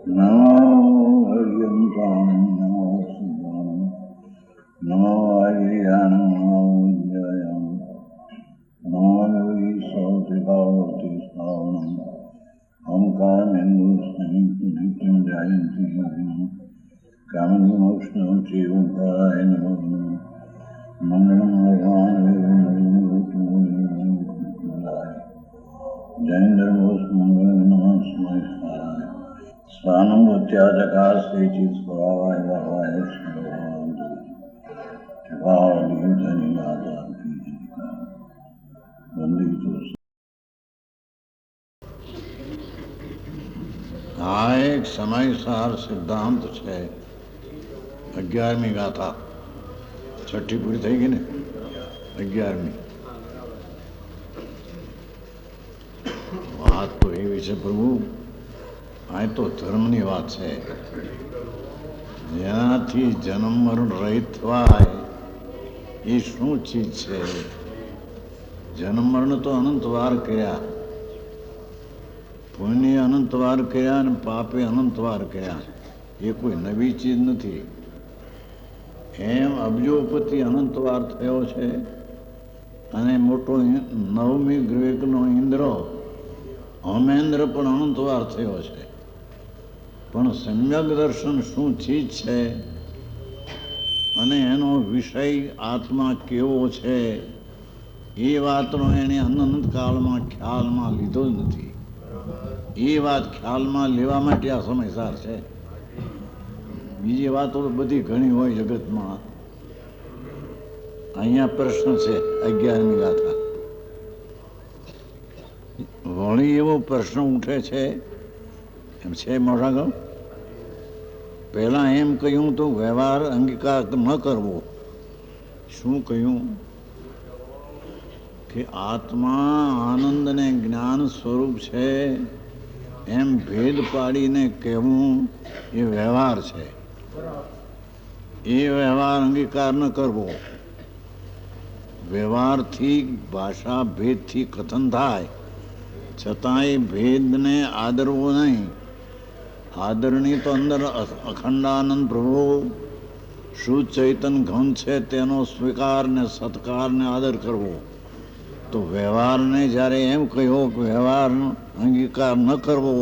નમો હરિયંતાણં નમો શિવાણં નમો હરિયાણં નમો વિદ્યાયાણં નમો સૌતિભાવતી શ્રાવણં ઓંકારમેન્દુ નિત્યં જાયંતી યોગિનઃ કામની મોક્ષણ શ્રી ઓંકારાય નમો મંગળં ભગવાન જૈનધર્મોસ મંગળ નમઃ સ્મૈકારાય સ્વાનુભૂત્યાચકાસ્તેચિત સ્વભાવાય ભાવાય આ એક સમયસાર સિદ્ધાંત છે. 11મી ગાથા, છઠ્ઠી પૂરી થઈ ગઈ ને, 11મી વાત તો એવી છે પ્રભુ, આ તો ધર્મની વાત છે. જેનાથી જન્મ મરણ રહિત થવાય એ શું ચીજ છે? જન્મ મરણ તો અનંત વાર કર્યા, પુણ્ય અનંત વાર કર્યા અને પાપે અનંત વાર કર્યા, એ કોઈ નવી ચીજ નથી. એમ અબજોપતિ અનંત વાર થયો છે અને મોટો 9મી ગ્રેકનો ઇન્દ્ર હોમેન્દ્ર પણ અનંત વાર થયો છે. પણ સમ્યક દર્શન શું ચીજ છે અને એનો વિષય આત્મા કેવો છે એ વાતનો એણે અનંત કાળમાં ખ્યાલમાં લીધો જ નથી. એ વાત ખ્યાલમાં લેવા માટે આ સમયસાર છે. બીજી વાતો તો બધી ઘણી હોય જગતમાં. અહીંયા પ્રશ્ન છે 11મી ગાથા. વળી એવો પ્રશ્ન ઉઠે છે, એમ છે મોઢાગળ. પહેલાં એમ કહ્યું તો વ્યવહાર અંગીકાર ન કરવો. શું કહ્યું? કે આત્મા આનંદ અને જ્ઞાન સ્વરૂપ છે એમ ભેદ પાડીને કહેવું એ વ્યવહાર છે. એ વ્યવહાર અંગીકાર ન કરવો. વ્યવહારથી ભાષા ભેદથી કથન થાય છતાંય ભેદને આદરવો નહીં. આદરણી તો અંદર અખંડાનંદ પ્રભુ શુદ્ધ ચૈતન ઘન છે તેનો સ્વીકાર ને સત્કાર ને આદર કરવો. તો વ્યવહારને જ્યારે એમ કહ્યો કે વ્યવહારનો અંગીકાર ન કરવો,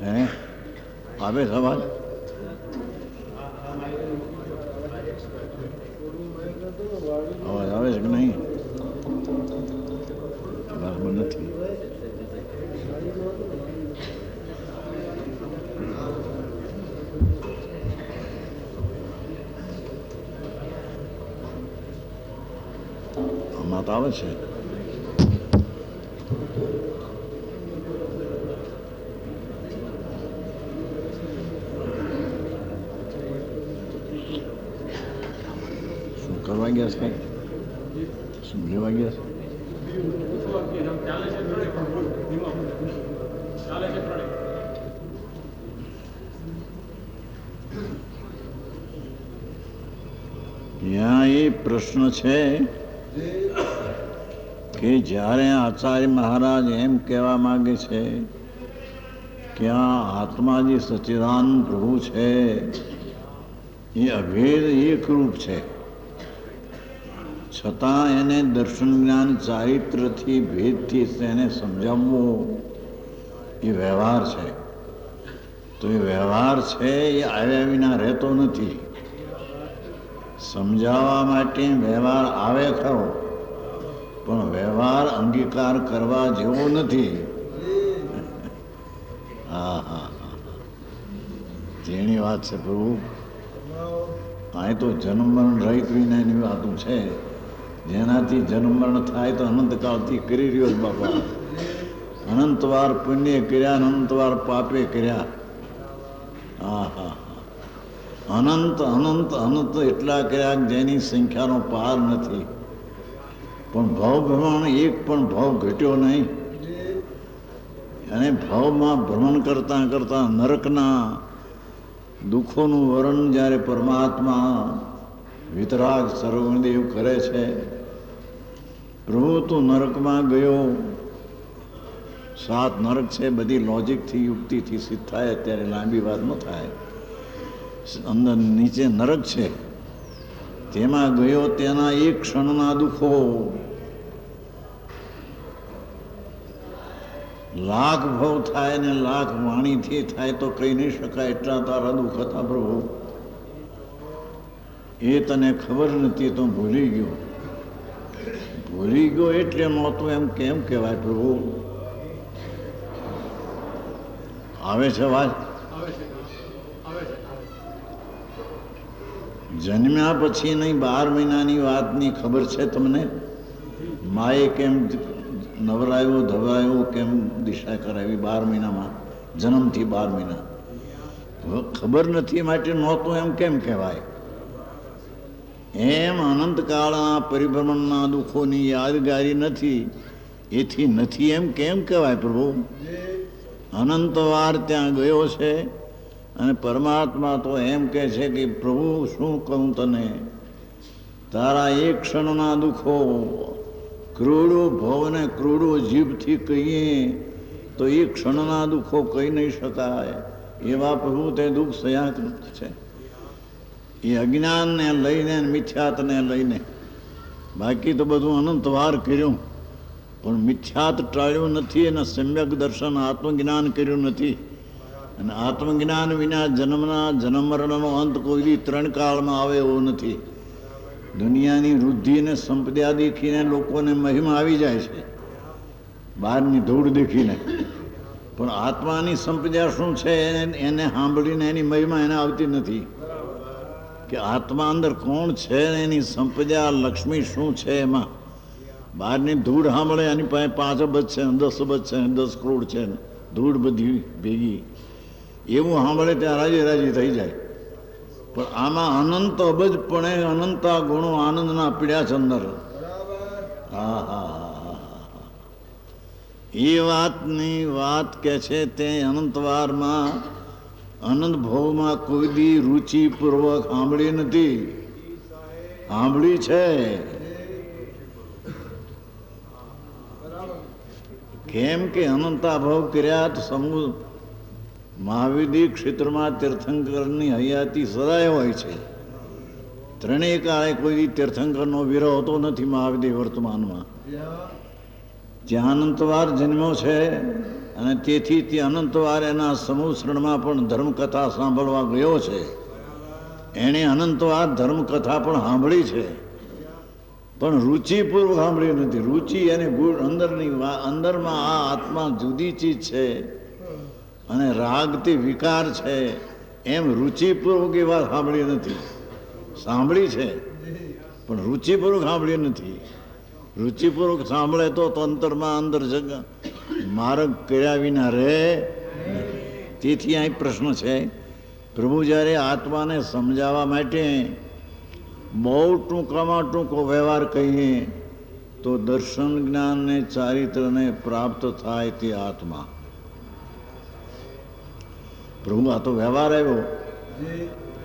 હે આવે સવાલ? અવાજ આવે છે કે નહીં? બરાબર નથી. હમણાં તો આવે છે. શું કરવા ગયા છે? શું લેવા ગયા છે? ત્યાં એ પ્રશ્ન છે કે જ્યારે આચાર્ય મહારાજ એમ કહેવા માંગે છે કે આ આત્મા જે સચ્ચિદાનંદ પ્રભુ છે એ અભેદ એકરૂપ છે, છતાં એને દર્શન જ્ઞાન ચારિત્રથી ભેદથી તેને સમજાવવો એ વ્યવહાર છે. તો એ વ્યવહાર છે એ આવ્યા વિના રહેતો નથી. સમજાવવા માટે વ્યવહાર આવે ખરો, પણ વ્યવહાર અંગીકાર કરવા જેવો નથી. હા હા હા, જેની વાત છે પ્રભુ. આ તો જન્મ મરણ રહિત વિનાની વાતો છે. જેનાથી જન્મ મરણ થાય તો અનંતકાળથી કરી રહ્યો જ બાપા. અનંતવાર પુણ્ય કર્યા, અનંતવાર પાપે કર્યા. હા હા હા, અનંત અનંત અનંત એટલા કર્યા જેની સંખ્યાનો પાર નથી. પણ ભાવ ભ્રમણ એક પણ ભાવ ઘટ્યો નહીં. અને ભાવમાં ભ્રમણ કરતાં કરતાં નરકના દુઃખોનું વર્ણન જ્યારે પરમાત્મા વિતરાગ સર્વદેવ કરે છે, પ્રભુ તું નરકમાં ગયો, સાત નરક છે, બધી લોજિકથી યુક્તિથી સિદ્ધ થાય, અત્યારે લાંબી વાત ન થાય. અંદર નીચે નરક છે, તેમાં ગયો તેના એક ક્ષણના દુઃખો લાખ ભવ થાય ને લાખ વાણીથી થાય તો કહી નહીં શકાય એટલા તારા દુઃખ હતા પ્રભુ. એ તને ખબર નથી તો ભૂલી ગયો. ભૂલી ગયો એટલે નહોતું એમ કેમ કહેવાય પ્રભુ? આવે છે વાત? જન્મ્યા પછી નહીં 12 મહિનાની વાતની ખબર છે તમને? માએ કેમ નવરાયો ધવરાયો, કેમ દિશા કરાવી 12 મહિનામાં, જન્મથી 12 મહિના ખબર નથી માટે નહોતું એમ કેમ કહેવાય? એમ અનંતકાળના પરિભ્રમણના દુઃખોની યાદગારી નથી, એથી નથી એમ કેમ કહેવાય પ્રભુ? અનંતવાર ત્યાં ગયો છે અને પરમાત્મા તો એમ કહે છે કે પ્રભુ શું કહું તને, તારા એક ક્ષણના દુઃખો કરોડો ભવને કરોડો જીભથી કહીએ તો એક ક્ષણના દુઃખો કહી નહીં શકાય એવા પ્રભુ તે દુઃખ સહ્યા છે. એ અજ્ઞાનને લઈને મિથ્યાતને લઈને, બાકી તો બધું અનંતવાર કર્યું પણ મિથ્યાત ટાળ્યું નથી અને સમ્યક દર્શન આત્મજ્ઞાન કર્યું નથી. અને આત્મજ્ઞાન વિના જન્મ મરણનો અંત કોઈ 3 કાળમાં આવે એવો નથી. દુનિયાની વૃદ્ધિને સંપદા દેખીને લોકોને મહિમા આવી જાય છે, બહારની ધૂળ દેખીને, પણ આત્માની સંપદા શું છે એને સાંભળીને એની મહિમા એને આવતી નથી. કે આત્મા અંદર કોણ છે ને એની સંપદા લક્ષ્મી શું છે એમાં બહારની ધૂળ સાંભળે એની પાસે 5 અબજ છે, 10 અબજ છે, 10 કરોડ છે, ધૂળ બધી ભેગી એવું સાંભળે ત્યાં રાજી રાજી થઈ જાય. પણ આમાં અનંત અબજ પણ અનંતા ગુણો આનંદના પીડ્યા છે અંદર. હા હા, એ વાતની વાત કે છે તે અનંતવારમાં અનંત ભવમાં કોઈ દી રુચિપૂર્વક સાંભળી નથી. સાંભળી છે કેમ કે અનંતાભાવ કર્યા તો સમૂહ મહાવિધિ ક્ષેત્રમાં તીર્થંકરની હયાતી સદાય હોય છે. 3 કાળે કોઈ તીર્થંકરનો વિરહ હોતો નથી મહાવિધિ વર્તમાનમાં. ત્યાં અનંતવાર જન્મ્યો છે અને તેથી તે અનંતવાર એના સમૂહ શ્રણમાં પણ ધર્મકથા સાંભળવા ગયો છે. એણે અનંતવાર ધર્મકથા પણ સાંભળી છે પણ રુચિપૂર્વક સાંભળી નથી. રુચિ એને ગુણ અંદરમાં આ આત્મા જુદી ચીજ છે અને રાગથી વિકાર છે એમ રુચિપૂર્વક એ વાત સાંભળી નથી. સાંભળી છે પણ રુચિપૂર્વક સાંભળી નથી. રુચિપૂર્વક સાંભળે તો અંતરમાં અંદર માર્ગ કર્યા વિના રહે. તેથી અહીં પ્રશ્ન છે, પ્રભુ જ્યારે આત્માને સમજાવવા માટે બહુ ટૂંકામાં ટૂંકો વ્યવહાર કહીએ તો દર્શન જ્ઞાન ને ચારિત્રને પ્રાપ્ત થાય તે આત્મા. પ્રભુ આ તો વ્યવહાર આવ્યો,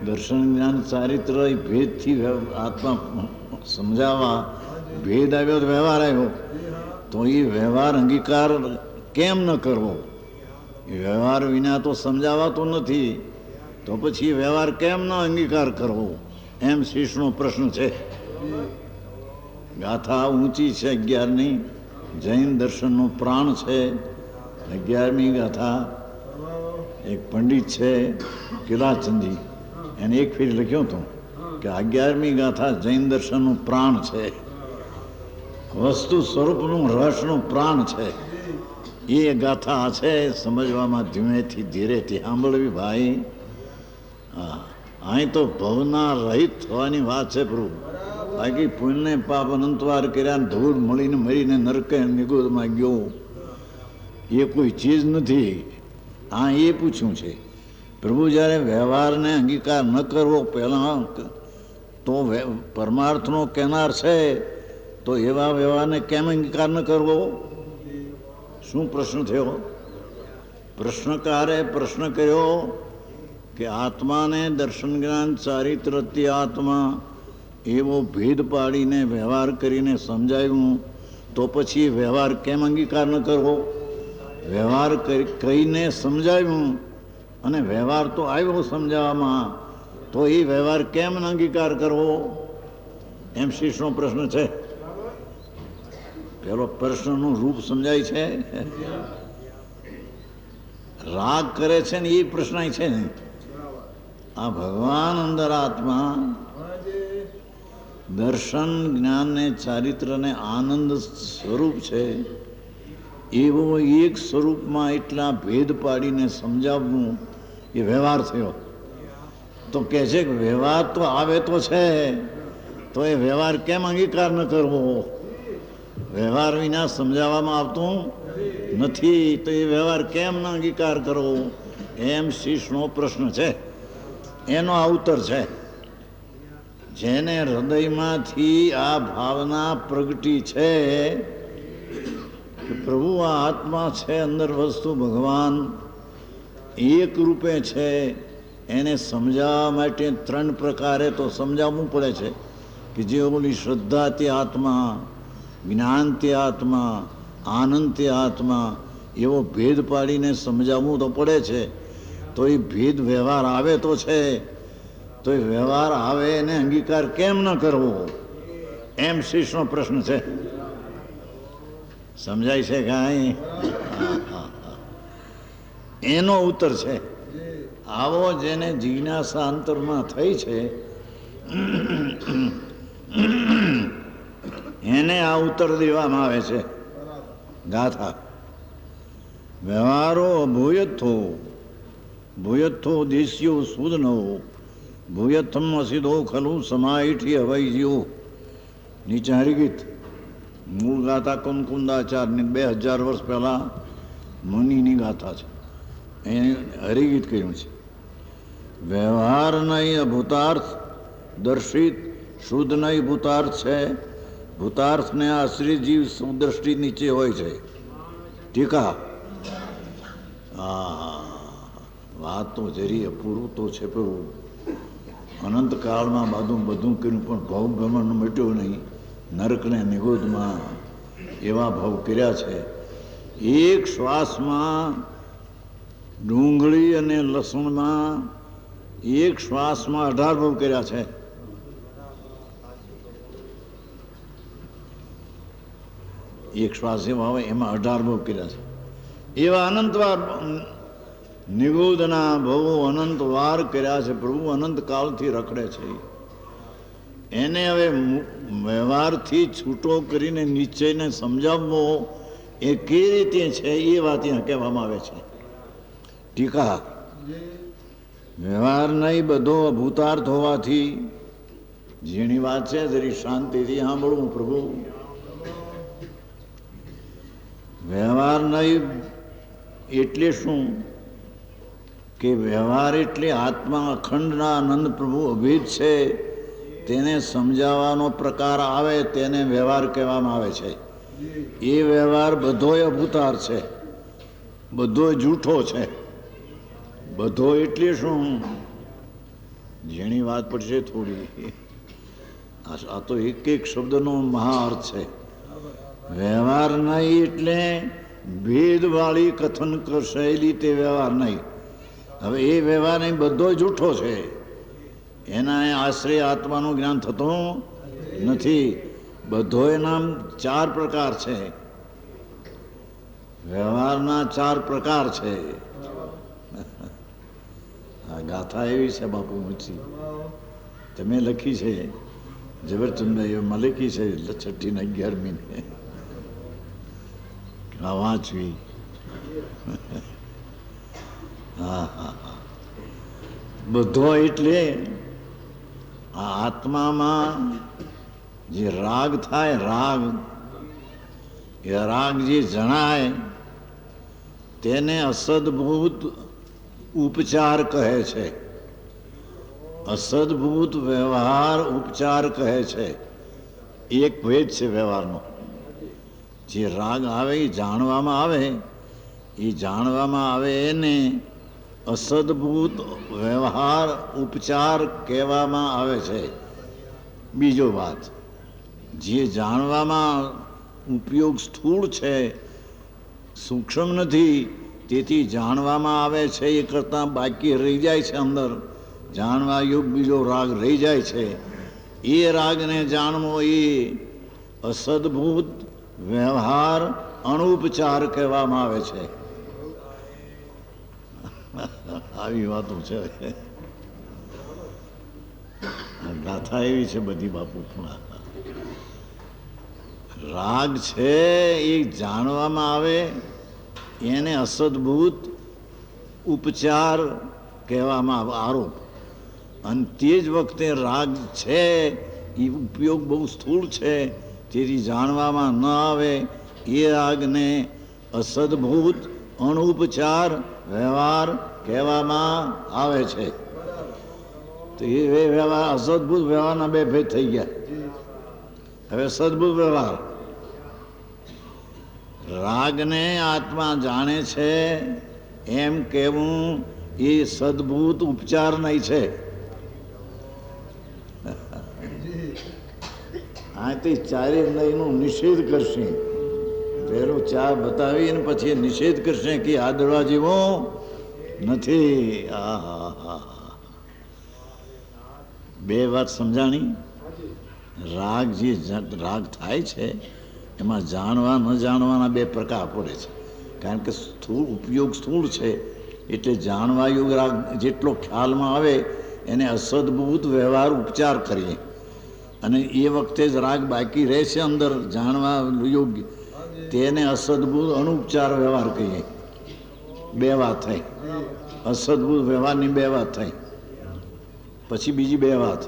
દર્શન જ્ઞાન ચારિત્ર એ ભેદથી આત્મા સમજાવવા ભેદ આવ્યો તો વ્યવહાર આવ્યો. તો એ વ્યવહાર અંગીકાર કેમ ન કરવો? એ વ્યવહાર વિના તો સમજાવાતો નથી, તો પછી વ્યવહાર કેમ ન અંગીકાર કરવો એમ શીશનો પ્રશ્ન છે. ગાથા ઊંચી છે 11ની, જૈન દર્શનનો પ્રાણ છે 11મી ગાથા. એક પંડિત છે કિલાચંદી, એને એક ફેર લખ્યો હતો કે 11મી ગાથા જૈન દર્શનનું પ્રાણ છે, વસ્તુ સ્વરૂપનું રહસ્યનું પ્રાણ છે. એ ગાથા છે સમજવામાં ધીમેથી ધીરેથી સાંભળવી ભાઈ. હા, અહીં તો ભવના રહિત થવાની વાત છે પ્રભુ. બાકી પુણ્ય પાપ અનંતવાર કર્યા ધૂળ મળીને મરીને નરકે નિગોદમાં ગયો એ કોઈ ચીજ નથી. હા, એ પૂછ્યું છે પ્રભુ. જ્યારે વ્યવહારને અંગીકાર ન કરવો પહેલાં તો પરમાર્થનો કેનાર છે તો એવા વ્યવહારને કેમ અંગીકાર ન કરવો? શું પ્રશ્ન થયો? પ્રશ્નકારે પ્રશ્ન કર્યો કે આત્માને દર્શન જ્ઞાન ચારિત્રથી આત્મા એવો ભેદ પાડીને વ્યવહાર કરીને સમજાવ્યું તો પછી વ્યવહાર કેમ અંગીકાર ન કરવો? વ્યવહાર કહીને સમજાવ્યું અને વ્યવહાર તો આવ્યો સમજાવવામાં, તો એ વ્યવહાર કેમ અંગીકાર કરવો, એમ શીશનો પ્રશ્ન છે. પેલો પ્રશ્નનું રૂપ સમજાય છે. રાગ કરે છે ને એ પ્રશ્ન છે ને. આ ભગવાન અંદર આત્મા દર્શન જ્ઞાન ને ચારિત્ર ને આનંદ સ્વરૂપ છે. એવો એક સ્વરૂપમાં એટલા ભેદ પાડીને સમજાવવું એ વ્યવહાર થયો. તો કહે છે કે વ્યવહાર તો આવે તો છે, તો એ વ્યવહાર કેમ અંગીકાર ન કરવો? વ્યવહાર વિના સમજાવવામાં આવતું નથી, તો એ વ્યવહાર કેમ ન અંગીકાર કરવો, એમ શીશનો પ્રશ્ન છે. એનો આ ઉત્તર છે. જેને હૃદયમાંથી આ ભાવના પ્રગટી છે કે પ્રભુ આ આત્મા છે, અંદર વસ્તુ ભગવાન એક રૂપે છે, એને સમજાવવા માટે 3 પ્રકારે તો સમજાવવું પડે છે. કે જે ઓલી શ્રદ્ધા તે આત્મા, જ્ઞાન તે આત્મા, આનંદ તે આત્મા, એવો ભેદ પાડીને સમજાવવું તો પડે છે. તો એ ભેદ વ્યવહાર આવે તો છે, તો એ વ્યવહાર આવે એને અંગીકાર કેમ ન કરવો, એમ શીશનો પ્રશ્ન છે. સમજાય છે કાંઈ? એનો ઉત્તર છે. આવો જેને જિજ્ઞાસા અંતરમાં થઈ છે એને આ ઉત્તર દેવામાં આવે છે. ગાથા વ્યવહારો ભૂયથો ભૂયથો દેશ્યો સુદનો ભૂયથમ અસીધો ખલું સમાઈઠી હવાઈજીઓ. નીચે હરિગીત મૂળ ગાથા કુંકુંદાચાર્યની 2000 વર્ષ પહેલાં મુનિની ગાથા છે. એને હરિગીત કહ્યું છે. વ્યવહાર નહીં ભૂતાર્થ દર્શિત, શુદ્ધ નહીં ભૂતાર્થ છે. ભૂતાર્થને આશ્રિત જીવ સુદ્રષ્ટિ નીચે હોય છે. ટીકા વાત તો જરી અપૂરું તો છે, પણ અનંતકાળમાં બધું કર્યું પણ ભવ ભ્રમણ મટ્યો નહીં. નરકને નિગોદમાં એવા ભાવ કર્યા છે. એક શ્વાસમાં ડુંગળી અને લસણમાં એક શ્વાસમાં 18 ભાવ કર્યા છે. એક શ્વાસ એવા હોય એમાં 18 ભાવ કર્યા છે. એવા અનંતવાર નિગોદના ભવો અનંત વાર કર્યા છે. પ્રભુ અનંત કાળથી રખડે છે. એને હવે વ્યવહારથી છૂટો કરીને નિશ્ચયને સમજાવવો એ કઈ રીતે છે એ વાત ત્યાં કહેવામાં આવે છે. ટીકા વ્યવહાર નહીં બધો અભૂતાર્થ હોવાથી, જેની વાત છે જરી શાંતિથી સાંભળવું પ્રભુ. વ્યવહાર નહીં એટલે શું કે વ્યવહાર એટલે આત્મા અખંડના આનંદ પ્રભુ અભેદ છે, તેને સમજાવવાનો પ્રકાર આવે તેને વ્યવહાર કહેવામાં આવે છે. એ વ્યવહાર બધોય અભૂતાર છે, બધોય જૂઠો છે. બધો એટલે શું? જેની વાત પડશે થોડી, આ તો એક શબ્દનો મહાઅર્થ છે. વ્યવહાર નહીં એટલે ભેદવાળી કથન શૈલી, તે વ્યવહાર નહીં. હવે એ વ્યવહાર નહીં બધો જૂઠો છે. એના આશ્રય આત્માનું જ્ઞાન થતું નથી. બધો એના 4 પ્રકાર છે. વ્યવહારના 4 પ્રકાર છે. આ ગાથા એવી છે બાપુ ઊંચી, તમે લખી છે ઝવેરચંદ એમાં લખી છે 6ઠી ને 11મી ને વાંચવી. બધો એટલે આ આત્મામાં જે રાગ થાય, એ રાગ જે જણાય તેને અસદભૂત ઉપચાર કહે છે. અસદભૂત વ્યવહાર ઉપચાર કહે છે. એક ભેદ છે વ્યવહારનો. જે રાગ આવે એ જાણવામાં આવે એને અસદભૂત વ્યવહાર ઉપચાર કહેવામાં આવે છે. બીજો વાત, જે જાણવામાં ઉપયોગ સ્થૂળ છે સૂક્ષ્મ નથી, તેથી જાણવામાં આવે છે એ કરતાં બાકી રહી જાય છે. અંદર જાણવા યોગ બીજો રાગ રહી જાય છે. એ રાગને જાણવો એ અસદભૂત વ્યવહાર અણુપચાર કહેવામાં આવે છે. આવી વાતો છે. ગાથા એવી છે બધી બાપુ. રાગ છે એ જાણવામાં આવે એને અસદભૂત ઉપચાર કહેવામાં આવે, આરોપ. અને તે જ વખતે રાગ છે એ ઉપયોગ બહુ સ્થૂળ છે, તેથી જાણવામાં ન આવે એ રાગને અસદભૂત અણુપચાર વ્યવહાર કહેવામાં આવે છે. તો એ વ્યવહાર અસદભૂત વ્યવહારના બે ભેદ થઈ ગયા. હવે સદભૂત વ્યવહાર, રાગને આત્મા જાણે છે એમ કહેવું એ સદભૂત ઉપચાર નહીં છે. આ તે ચારે નયનો નિષેધ કરશે. પહેલો ચાર બતાવી અને પછી નિષેધ કરશે કે આ દરવા જેવો નથી. બે વાત સમજાણી. રાગ જે રાગ થાય છે એમાં જાણવા ન જાણવાના બે પ્રકાર પડે છે. કારણ કે સ્થૂળ ઉપયોગ સ્થૂળ છે, એટલે જાણવા યોગ રાગ જેટલો ખ્યાલમાં આવે એને અસદભૂત વ્યવહાર ઉપચાર કરીએ, અને એ વખતે જ રાગ બાકી રહે છે અંદર જાણવા યોગ્ય, તેને અસદભૂત અનુપચાર વ્યવહાર કહીએ. બે વાત થઈ. અસદભૂત વ્યવહારની બે વાત થઈ. પછી બીજી બે વાત,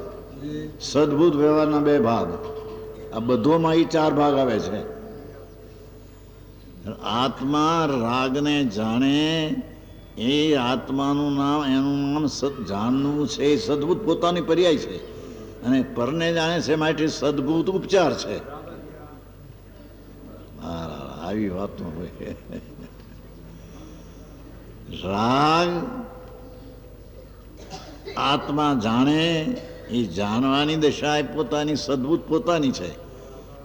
સદભૂત વ્યવહારના બે ભાગ. આ બધોમાં એ ચાર ભાગ આવે છે. આત્મા રાગને જાણે એ આત્માનું નામ, એનું નામ જાણવું છે એ સદભૂત પોતાની પર્યાય છે, અને પરને જાણે છે માટે સદભૂત ઉપચાર છે. આવી વાતો હોય. રાગ આત્મા જાણે એ જાણવાની દશા એ પોતાની સદભૂત પોતાની છે,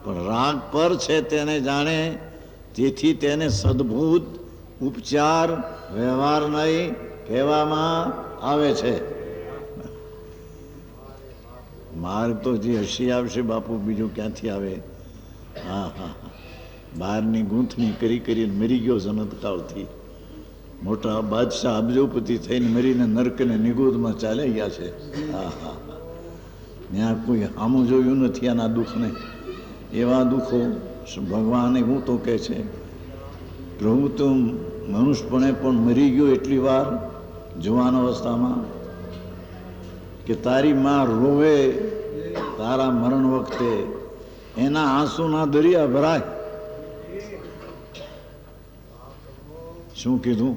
પણ રાગ પર છે તેને જાણે, તેથી તેને સદભૂત ઉપચાર વ્યવહાર નહીં કહેવામાં આવે છે. માર્ગ તો જે હસી આવશે બાપુ, બીજું ક્યાંથી આવે? હા હા, બહારની ગૂંથણી કરી કરીને મરી ગયો જનતકાળથી. મોટા બાદશાહ અબજોપતિ થઈને મરીને નર્કને નિગોદમાં ચાલી ગયા છે. હા હા, ત્યાં કોઈ સામું જોયું નથી આના દુઃખને. એવા દુઃખો ભગવાને હું તો કહે છે, પ્રભુ તો મનુષ્યપણે પણ મરી ગયો એટલી વાર જુવાન અવસ્થામાં કે તારી માં રોવે તારા મરણ વખતે એના આંસુના દરિયા ભરાય. શું કીધું?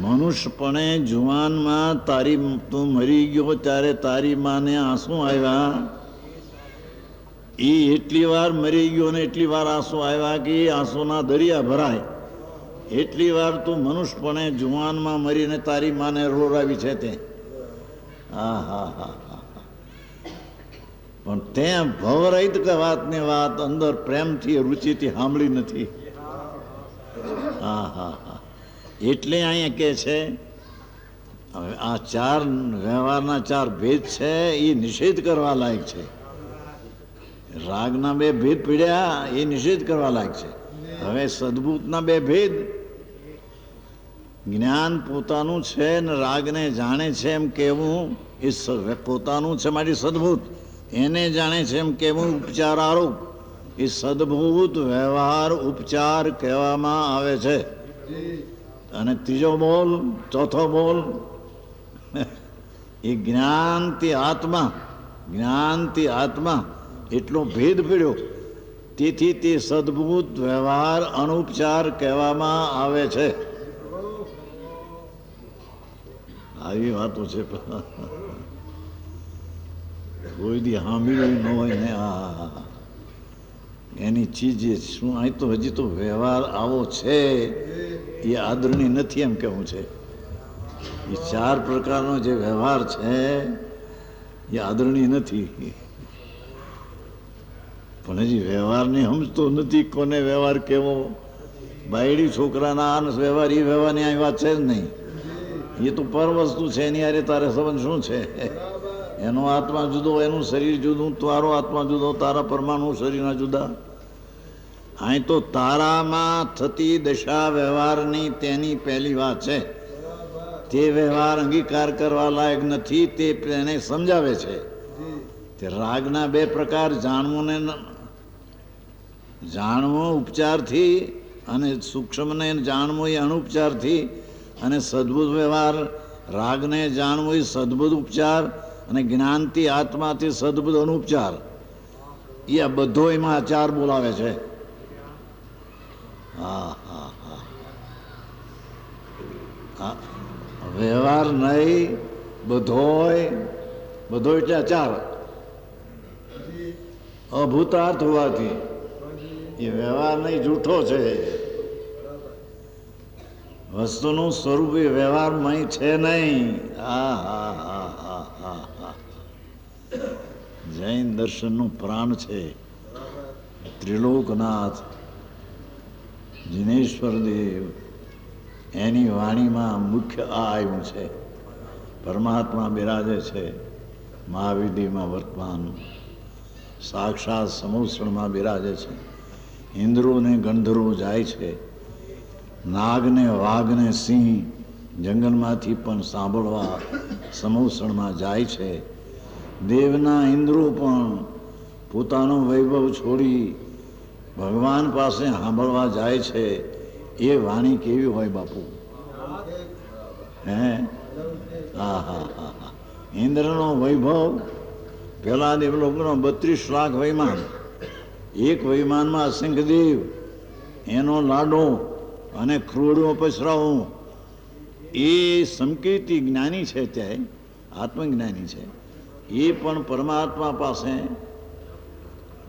મનુષ્યપણે જુવાનમાં તારી તું મરી ગયો ત્યારે તારી માને આંસુ આવ્યા. એ એટલી વાર મરી ગયો ને એટલી વાર આંસુ આવ્યા કે એ આંસુના દરિયા ભરાય. એટલી વાર તું મનુષ્યપણે જુવાનમાં મરીને તારી માને રોરાવી છે તે. હા હા હા હા, પણ ત્યાં ભવરહિત કે વાતની વાત અંદર પ્રેમથી રુચિથી સાંભળી નથી. હા હા હા, એટલે અહીંયા કે છે હવે આ ચાર વ્યવહારના ચાર ભેદ છે એ નિષેધ કરવા લાયક છે. રાગના બે ભેદ પીડ્યા એ નિષેધ કરવા લાયક છે. હવે સદભૂતના બે ભેદ, જ્ઞાન પોતાનું છે ને રાગને જાણે છે એમ કહેવું એ પોતાનું છે માટે સદભૂત, એને જાણે છે એમ કહેવું ઉપચાર આરોપ એ સદભૂત વ્યવહાર ઉપચાર કહેવામાં આવે છે. અને ત્રીજો બોલ, ચોથો બોલ એ જ્ઞાનથી આત્મા, જ્ઞાનથી આત્મા એટલો ભેદ પડ્યો, તેથી તે સદભૂત વ્યવહાર અનુપચાર કહેવામાં આવે છે. આવી વાતો છે. કોઈ દી સાંભળ્યું ન હોય ને આ એની ચીજ શું? અહીં તો હજી તો વ્યવહાર આવો છે એ આદરણીય નથી એમ કેવું છે. એ ચાર પ્રકારનો જે વ્યવહાર છે એ આદરણીય નથી. પણ હજી વ્યવહારને સમજતો નથી કોને વ્યવહાર કેવો. બાયડી છોકરાના આ વ્યવહાર એ વ્યવહારની આ વાત છે જ નહીં. એ તો પર વસ્તુ છે, એની હારે તારે સંબંધ શું છે? એનો આત્મા જુદો, એનું શરીર જુદું, તારો આત્મા જુદો, તારા પરમાણુ શરીરના જુદા. અહીં તો તારામાં થતી દશા વ્યવહારની તેની પહેલી વાત છે. તે વ્યવહાર અંગીકાર કરવા લાયક નથી, તે એને સમજાવે છે. તે રાગના બે પ્રકાર, જાણવો ઉપચારથી અને સૂક્ષ્મને જાણવું એ અનુપચારથી, અને સદબુદ્ધ વ્યવહાર રાગને જાણવું એ સદબુદ્ધ ઉપચાર, અને જ્ઞાનથી આત્માથી સદબુદ્ધ અનુપચાર. એ આ બધો એમાં ચાર બોલાવે છે. હા હા હા, વ્યવહાર નહીં, બધો એટલે ચાર. અભૂતાર્થ હોવાથી એ વ્યવહાર નહીં, જૂઠો છે. વસ્તુનું સ્વરૂપ એ વ્યવહારમય છે નહીં. હા હા હા હા હા હા, જૈન દર્શનનું પ્રાણ છે ત્રિલોકનાથ જિનેશ્વર દેવ. એની વાણીમાં મુખ્ય આ આવ્યું છે. પરમાત્મા બિરાજે છે મહાવિધિમાં વર્તમાન, સાક્ષાત સમુસણમાં બિરાજે છે. ઇન્દ્રોને ગંધર્વો જાય છે, નાગને વાઘને સિંહ જંગલમાંથી પણ સાંભળવા સમુસણમાં જાય છે. દેવના ઇન્દ્રો પણ પોતાનો વૈભવ છોડી ભગવાન પાસે સાંભળવા જાય છે. એ વાણી કેવી હોય બાપુ? હે હા હા હા હા. ઇન્દ્રનો વૈભવ, પેલા દેવલોકનો 32 લાખ વૈમાન, એક વૈમાનમાં અસંખ્ય દેવ, એનો લાડો અને ક્રોડો પસરાવો. એ સંકેતી જ્ઞાની છે, ત્યાં આત્મજ્ઞાની છે. એ પણ પરમાત્મા પાસે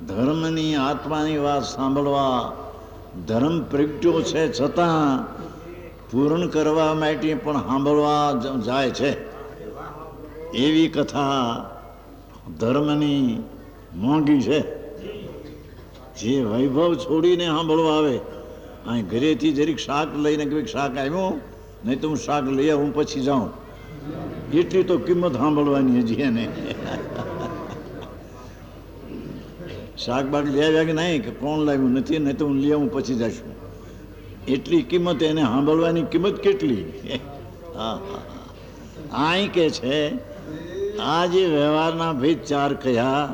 ધર્મની આત્માની વાત સાંભળવા ધર્મ પ્રગટ્યો છે, છતાં પૂર્ણ કરવા માટે પણ સાંભળવા જાય છે. એવી કથા ધર્મની મોંઘી છે. જે વૈભવ છોડીને સાંભળવા આવે, અહીં ઘરેથી જરીક શાક લઈને કંઈક શાક આવ્યું, નહીં તો હું શાક લઈ આવું પછી જાઉં, એટલી તો કિંમત સાંભળવાની હજી એને. શાકબાગ લઈ આવ્યા કે નહીં, કે કોણ લાવ્યું નથી, નહીં તો હું લઈ આવું પછી જઈશું, એટલી કિંમત એને સાંભળવાની કિંમત કેટલી. હા હા, અહીં કે છે આ જે વ્યવહારના ભેદ ચાર કહ્યા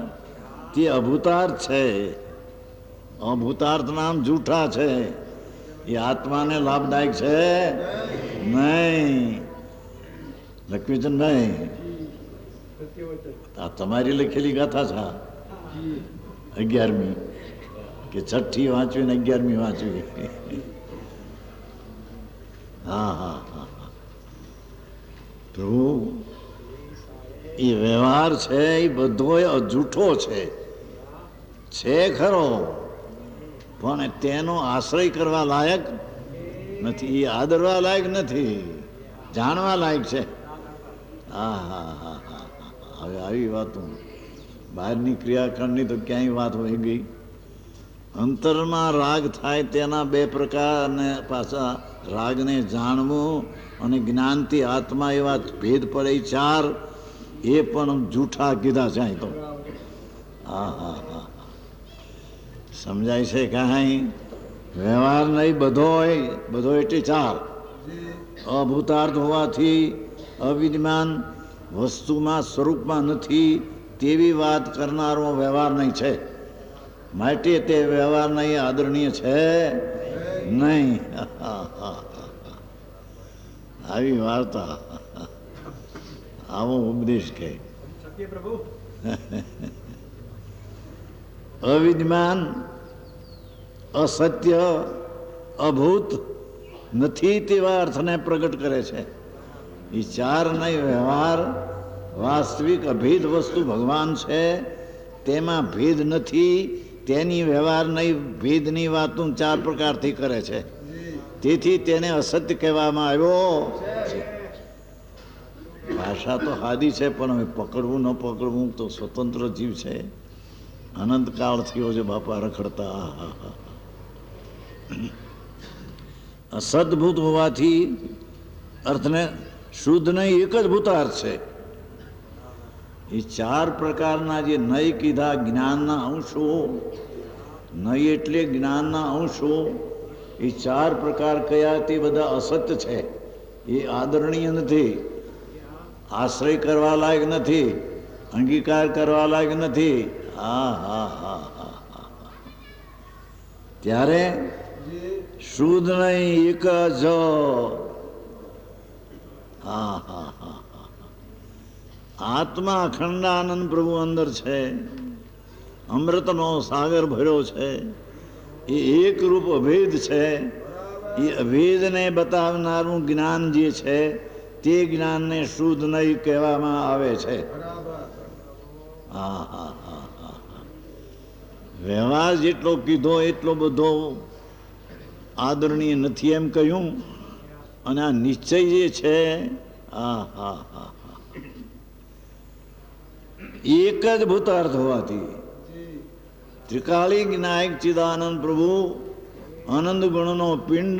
તે અભૂતાર્થ છે. અભૂતાર્થ નામ જૂઠા છે. એ આત્માને લાભદાયક છે નહીં. લક્ષ્મીચંદભાઈ, આ તમારી લખેલી ગાથા છે 11મી કે 6ઠી વાંચવી ને 11મી વાંચવી. હા હા હા, પ્રભુ એ વ્યવહાર છે એ બધો જૂઠો છે ખરો, પણ તેનો આશ્રય કરવા લાયક નથી, એ આદરવા લાયક નથી, જાણવા લાયક છે. હા હા હા હા, હવે આવી વાતો બહારની ક્રિયાકાંડની તો ક્યાંય વાત હોય ગઈ. અંતરમાં રાગ થાય તેના બે પ્રકાર, અને પાછા રાગને જાણવું અને જ્ઞાનથી આત્મા એવા ભેદ પડે ચાર, એ પણ જૂઠા કીધા છે અહીં તો. હા હા હા, સમજાય છે કાંઈ? વ્યવહાર નહીં, બધો એટલે ચાર. અભૂતાર્થ હોવાથી અવિદ્યમાન વસ્તુમાં સ્વરૂપમાં નથી તેવી વાત કરનારો વ્યવહાર નહીં છે. માટે તે વ્યવહાર નહીં આદરણીય છે નહીં. આવી વાર્તા, આવો ઉપદેશ કહે. અવિદ્યમાન, અસત્ય, અભૂત નથી તેવા અર્થને પ્રગટ કરે છે. એ ચાર નહીં વ્યવહાર વાસ્તવિક અભેદ વસ્તુ ભગવાન છે, તેમાં ભેદ નથી, તેની વ્યવહાર નહીં ભેદની વાતો ચાર પ્રકારથી કરે છે. તેથી તેને અસત્ય કહેવામાં આવ્યો છે. ભાષા તો સાદી છે, પણ હવે પકડવું ન પકડવું તો સ્વતંત્ર જીવ છે. અનંતકાળ થયો છે બાપા રખડતા. સદભૂત હોવાથી અર્થને શુદ્ધ નહીં, એક જ ભૂતાર્થ છે. એ ચાર પ્રકારના જે નય કીધા જ્ઞાનના અંશો, નય એટલે જ્ઞાનના અંશો, એ ચાર પ્રકાર કયા તે બધા અસત્ય છે. એ આદરણીય નથી, આશ્રય કરવા લાયક નથી, અંગીકાર કરવા લાયક નથી. ત્યારે શુદ્ધ નહીં, એક જ. આત્મા અખંડાનંદ પ્રભુ અંદર છે, અમૃતનો સાગર ભર્યો છે. એ એક રૂપ અભેદ છે. એ અભેદને બતાવનારું જ્ઞાન જે છે તે જ્ઞાનને શુદ્ધ નહીં કહેવામાં આવે છે. વ્યવહાર જેટલો કીધો એટલો બધો આદરણીય નથી એમ કહ્યું. અને આ નિશ્ચય જે છે એક જ ભૂતાર્થ હોવાથી ત્રિકાળી જ્ઞાયક ચિદાનંદ પ્રભુ આનંદ ગુણનો પિંડ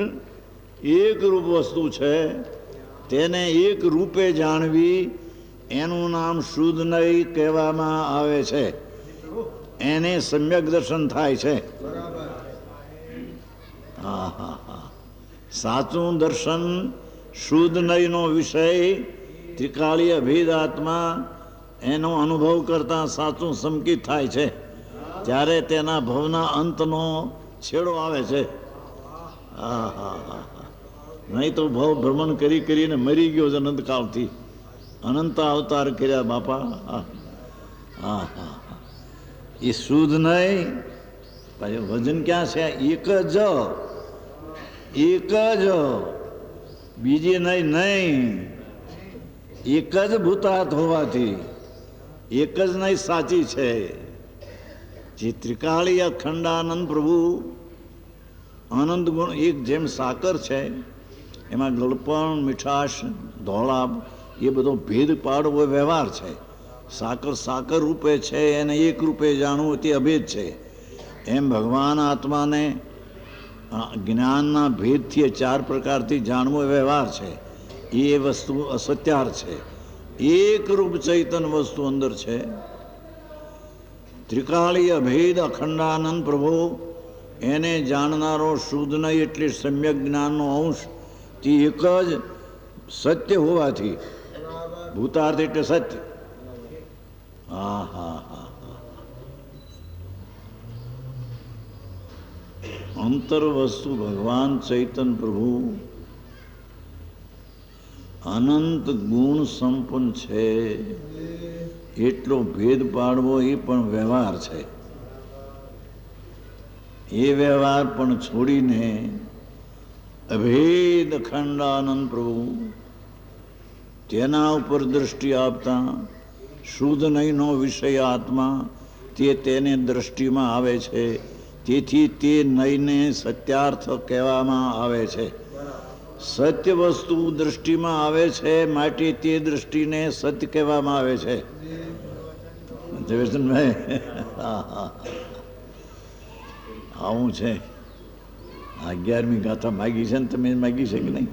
એક રૂપ વસ્તુ છે. તેને એક રૂપે જાણવી એનું નામ શુદ્ધ નહીં કહેવામાં આવે છે. એને સમ્યક દર્શન થાય છે. સાચું દર્શન શુદ્ધ નયનો વિષય ત્રિકાળી અભેદ આત્મા એનો અનુભવ કરતા સાચું સંકિત થાય છે. ત્યારે તેના ભવના અંતનો છેડો આવે છે. નહીં તો ભવ ભ્રમણ કરી કરીને મરી ગયો છે અનંતકાળથી. અનંત અવતાર કર્યા બાપા. એ શુદ્ધ નહીં. પછી વજન ક્યાં છે? એક જ, એક જ, બીજી નહીં. નહીં, એક જ ભૂતાર્થ હોવાથી એક જ નહીં સાચી છે. જે ત્રિકાળી અખંડાનંદ પ્રભુ આનંદ ગુણ એક જેમ સાકર છે, એમાં ગળપણ, મીઠાશ, ધોળાપ એ બધો ભેદ પાડવો વ્યવહાર છે. સાકર સાકર રૂપે છે, એને એક રૂપે જાણવું તે અભેદ છે. એમ ભગવાન આત્માને જ્ઞાનના ભેદથી ચાર પ્રકારથી જાણવો વ્યવહાર છે. એ વસ્તુ અસત્યાર છે. એક રૂપ ચૈતન વસ્તુ અંદર છે. ત્રિકાળી અભેદ અખંડાનંદ પ્રભુ એને જાણનારો શુદ્ધ નહીં એટલે સમ્યક જ્ઞાનનો અંશ તે એક જ સત્ય હોવાથી ભૂતાર્થ એટલે સત્ય. અંતર વસ્તુ ભગવાન ચૈતન પ્રભુ અનંત ગુણ સંપન્ન છે. એટલો ભેદ પાડવો એ પણ વ્યવહાર છે. એ વ્યવહાર પણ છોડીને અભેદ અખંડાનંદ પ્રભુ તેના ઉપર દૃષ્ટિ આપતા શુદ્ધ નહીંનો વિષય આત્મા તે તેને દ્રષ્ટિમાં આવે છે. તેથી તે નહીંને સત્યાર્થ કહેવામાં આવે છે. સત્ય વસ્તુ દૃષ્ટિમાં આવે છે માટે તે દૃષ્ટિને સત્ય કહેવામાં આવે છે. જવેશનભાઈ, આવું છે. 11મી ગાથા માગી છે ને તમે માગી છે કે નહીં?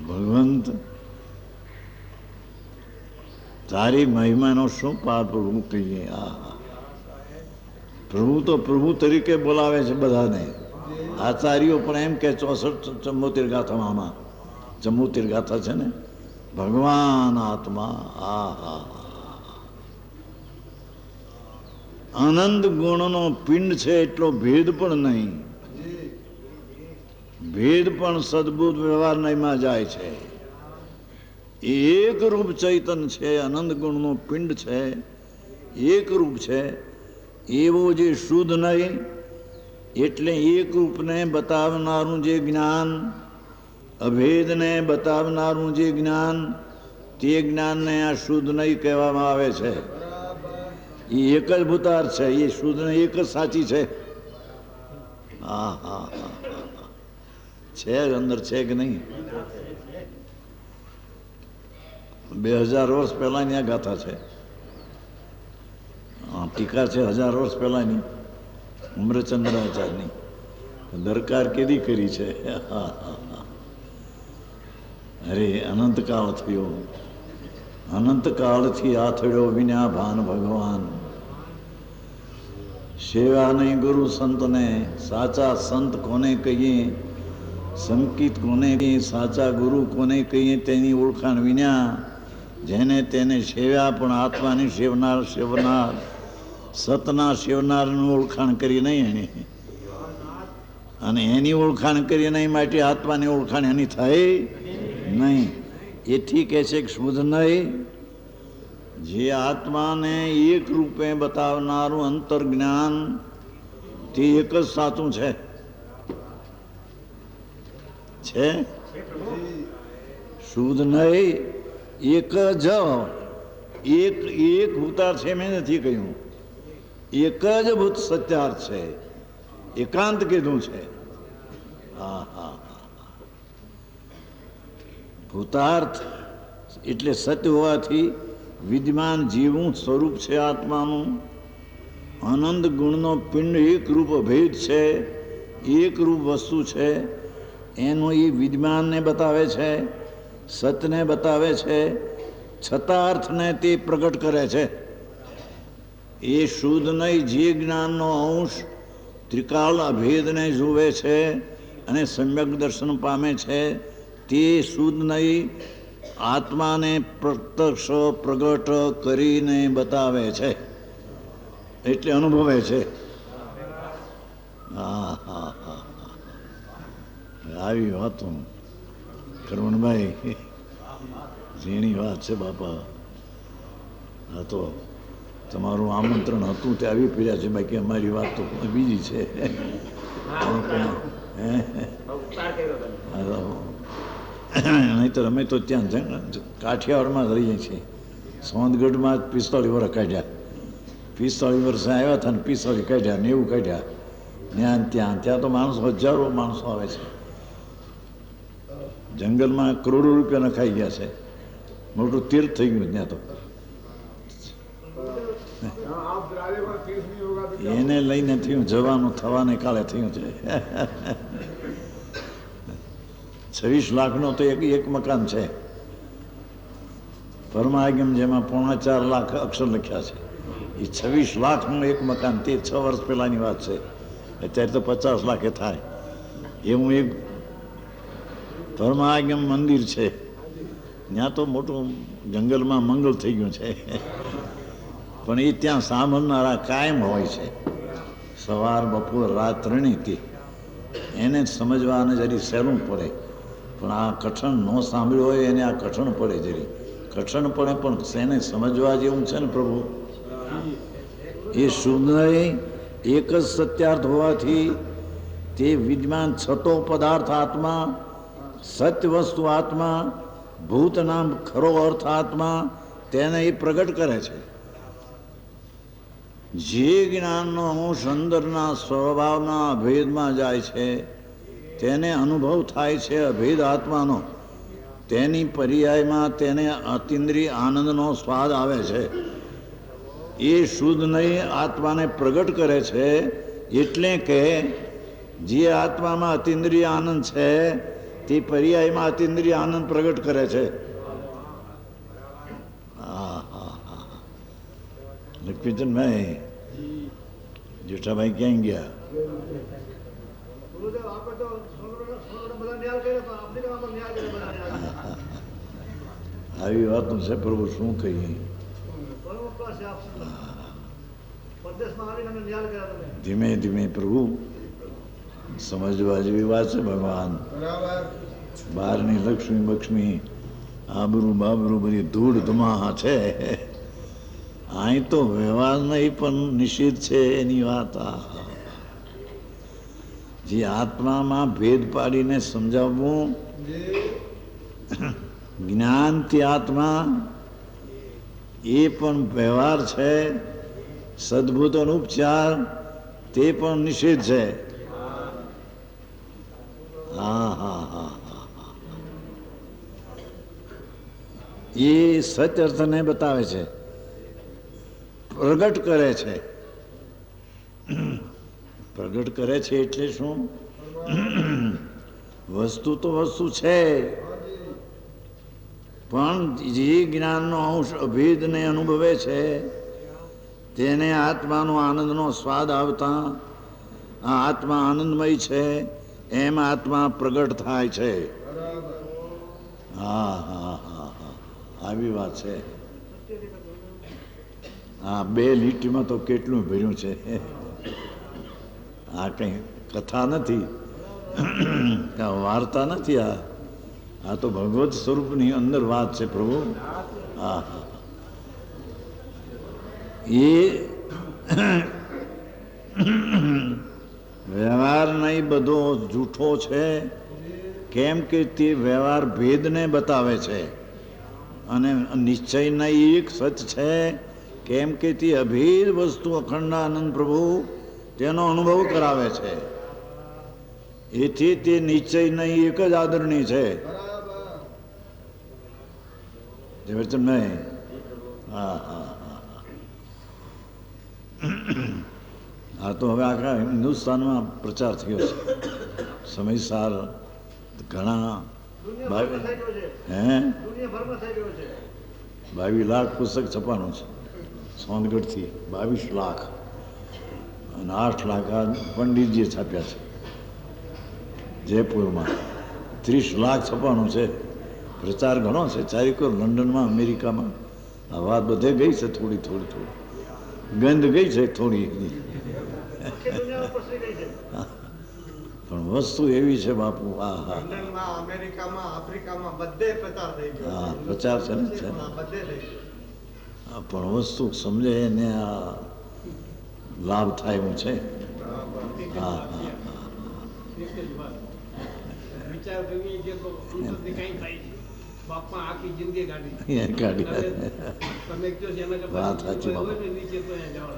ભગવંત તારી મહિમાનો શું પાર પ્રભુ કહીએ. પ્રભુ તો પ્રભુ તરીકે બોલાવે છે બધાને. આચાર્યો પણ એમ કે 64 ગાથામાં 74 ગાથા છે ને ભગવાન આત્મા. આનંદ ગુણનો પિંડ છે એટલો ભેદ પણ નહીં. ભેદ પણ સદબુદ્ધ વ્યવહાર નહીંમાં જાય છે. એક રૂપ ચૈતન છે, આનંદ ગુણનો પિંડ છે, એક રૂપ છે. એવો જે શુદ્ધ નહીં એટલે એક રૂપને બતાવનારું જે જ્ઞાન, અભેદને બતાવનારું જે જ્ઞાન, તે જ્ઞાનને આ શુદ્ધ નહીં કહેવામાં આવે છે. એ એક જ ભૂતાર છે. એ શુદ્ધ નહીં એક જ સાચી છે. છે, અંદર છે કે નહીં? 2000 વર્ષ પહેલાંની આ ગાથા છે. ટીકા છે 1000 વર્ષ પહેલાંની અમરચંદ્રાચાર્યની. દરકાર કેદી કરી છે? અરે અનંતકાળ થયો, અનંતકાળથી આથડ્યો વિના ભાન ભગવાન. સેવા નહીં ગુરુ સંતને, સાચા સંત કોને કહીએ, સંકિત કોને કહીએ, સાચા ગુરુ કોને કહીએ, તેની ઓળખાણ વિના. જેને તેને સેવ્યા પણ આત્માની સેવનાર સતના સેવનારનું ઓળખાણ કરી નહીં એની, અને એની ઓળખાણ કરી નહીં માટે આત્માની ઓળખાણ એની થાય નહીં. એથી કહે છે કે શુદ્ધ નહીં. જે આત્માને એક રૂપે બતાવનારું અંતર્જ્ઞાન તે એક જ સાચું છે. શુદ્ધ નહીં, એક જ, એક ભૂતાર છે. મેં નથી કહ્યું, એક જ ભૂત સત્યાર્થ છે, એકાંત કીધું છે. હા હા, ભૂતાર્થ એટલે સત્ય હોવાથી વિદ્યમાન જીવનું સ્વરૂપ છે આત્માનું. અનંત ગુણનો પિંડ એક રૂપ ભેદ છે, એક રૂપ વસ્તુ છે. એનું એ વિદ્યમાનને બતાવે છે, સતને બતાવે છે, છતાં અર્થને તે પ્રગટ કરે છે. એ શુદ્ધ નહીં, જે જ્ઞાનનો અંશ ત્રિકાળ અભેદને જુએ છે અને સમ્યક દર્શન પામે છે, તે શુદ્ધ નહીં, આત્માને પ્રત્યક્ષ પ્રગટ કરીને બતાવે છે, એટલે અનુભવે છે. હા હા હા, આવી વાતો કરવણભાઈ, ઝીણી વાત છે બાપા. હા, તો તમારું આમંત્રણ હતું તે આવી ફર્યા છે, બાકી અમારી વાત તો બીજી છે. નહીંતર અમે તો ત્યાં કાઠિયાવાડમાં જ રહીએ છીએ. સોનગઢમાં 45 વર્ષ કાઢ્યા. 45 વર્ષે આવ્યા હતા ને 45 કાઢ્યા, 90 કાઢ્યા. ત્યાં તો માણસો, હજારો માણસો આવે છે. જંગલમાં કરોડો રૂપિયા નખાઈ ગયા છે. મોટું તીર્થ થઈ ગયું ત્યાં તો. એને લઈને થયું, જવાનું થવાને કાળે થયું છે. 26 લાખનો તો એક મકાન છે પરમાગમ, જેમાં 4.5 લાખ અક્ષર લખ્યા છે. એ 26 લાખનું એક મકાન, તે 6 વર્ષ પહેલાની વાત છે. અત્યારે તો 50 લાખે થાય એવું એક પરમાગમ મંદિર છે. ત્યાં તો મોટું જંગલમાં મંગળ થઈ ગયું છે. પણ એ ત્યાં સાંભળનારા કાયમ હોય છે, સવાર બપોર રાત ત્રણેયથી. એને સમજવાને જરી સહેલું પડે, પણ આ કઠણ ન સાંભળ્યું હોય એને આ કઠણ પડે, જરી કઠણ પડે, પણ એને સમજવા જેવું છે ને પ્રભુ. એ શુદ્ધ એક જ સત્યાર્થ હોવાથી તે વિદ્યમાન છતો પદાર્થ આત્મા, સત્ય વસ્તુ આત્મા, ભૂત નામ ખરો અર્થ આત્મા, તેને એ પ્રગટ કરે છે. જે જ્ઞાનનો અંશ અંદરના સ્વભાવના અભેદમાં જાય છે, તેને અનુભવ થાય છે અભેદ આત્માનો. તેની પર્યાયમાં તેને અતિન્દ્રિય આનંદનો સ્વાદ આવે છે. એ શુદ્ધ નહીં, આત્માને પ્રગટ કરે છે. એટલે કે જે આત્મામાં અતિન્દ્રિય આનંદ છે તે પર્યાયમાં અતિન્દ્રિય આનંદ પ્રગટ કરે છે. લક્ષ્મીચંદભાઈ, જેઠાભાઈ ક્યાં ગયા? આવી વાતો છે પ્રભુ, શું કહીએ. ધીમે ધીમે પ્રભુ સમજવા જેવી વાત છે. ભગવાન બહારની લક્ષ્મી બક્ષ્મી આબરૂ બાબરૂ બધી ધૂળ ધમાહા છે. અહીં તો વ્યવહાર નહીં પણ નિષેધ છે એની વાત. જે આત્મામાં ભેદ પાડીને સમજાવવું, જ્ઞાનથી આત્મા, એ પણ વ્યવહાર છે. સદભૂતનો ઉપચાર તે પણ નિષેધ છે. હા હા હા હા, એ સચ અર્થને બતાવે છે, પ્રગટ કરે છે. પ્રગટ કરે છે એટલે શું? વસ્તુ તો વસ્તુ છે, પણ જે જ્ઞાનનો અંશ અભેદને અનુભવે છે તેને આત્માનો આનંદનો સ્વાદ આવતા આ આત્મા આનંદમય છે એમ આત્મા પ્રગટ થાય છે. હા હા હા હા, આવી વાત છે. આ બે લીટીમાં તો કેટલું ભર્યું છે. આ કંઈ કથા નથી, વાર્તા નથી. આ તો ભગવત સ્વરૂપની અંદર વાત છે પ્રભુ. હા હા, એ વ્યવહાર નહીં બધો જૂઠો છે, કેમ કે તે વ્યવહાર ભેદને બતાવે છે, અને નિશ્ચય નહીં એક સચ છે, કેમ કે તે અભેદ વસ્તુ અખંડ આનંદ પ્રભુ તેનો અનુભવ કરાવે છે. એથી તે નિશ્ચય નહીં એક જ આદરણી છે. નહીં? હા હા હા. આ તો હવે આખા હિન્દુસ્તાનમાં પ્રચાર થયો છે. સમયસાર ઘણા 22 લાખ પુસ્તક છપાનું છે સોનગઢથી. 22 લાખ અને 8 લાખ આ પંડિતજીએ છાપ્યા છે જયપુરમાં. 30 લાખ છપાનું છે. પ્રચાર ઘણો છે ચારેકોર, લંડનમાં, અમેરિકામાં. આ વાત બધે ગઈ છે થોડી થોડી થોડી, ગંધ ગઈ છે થોડી. પણ વસ્તુ એવી છે બાપુ. હા હા, હા પ્રચાર છે ને છે. પણ વસ્તુ સમજે એને આ લાભ થાય એવું છે. હા હા વાત સાચી.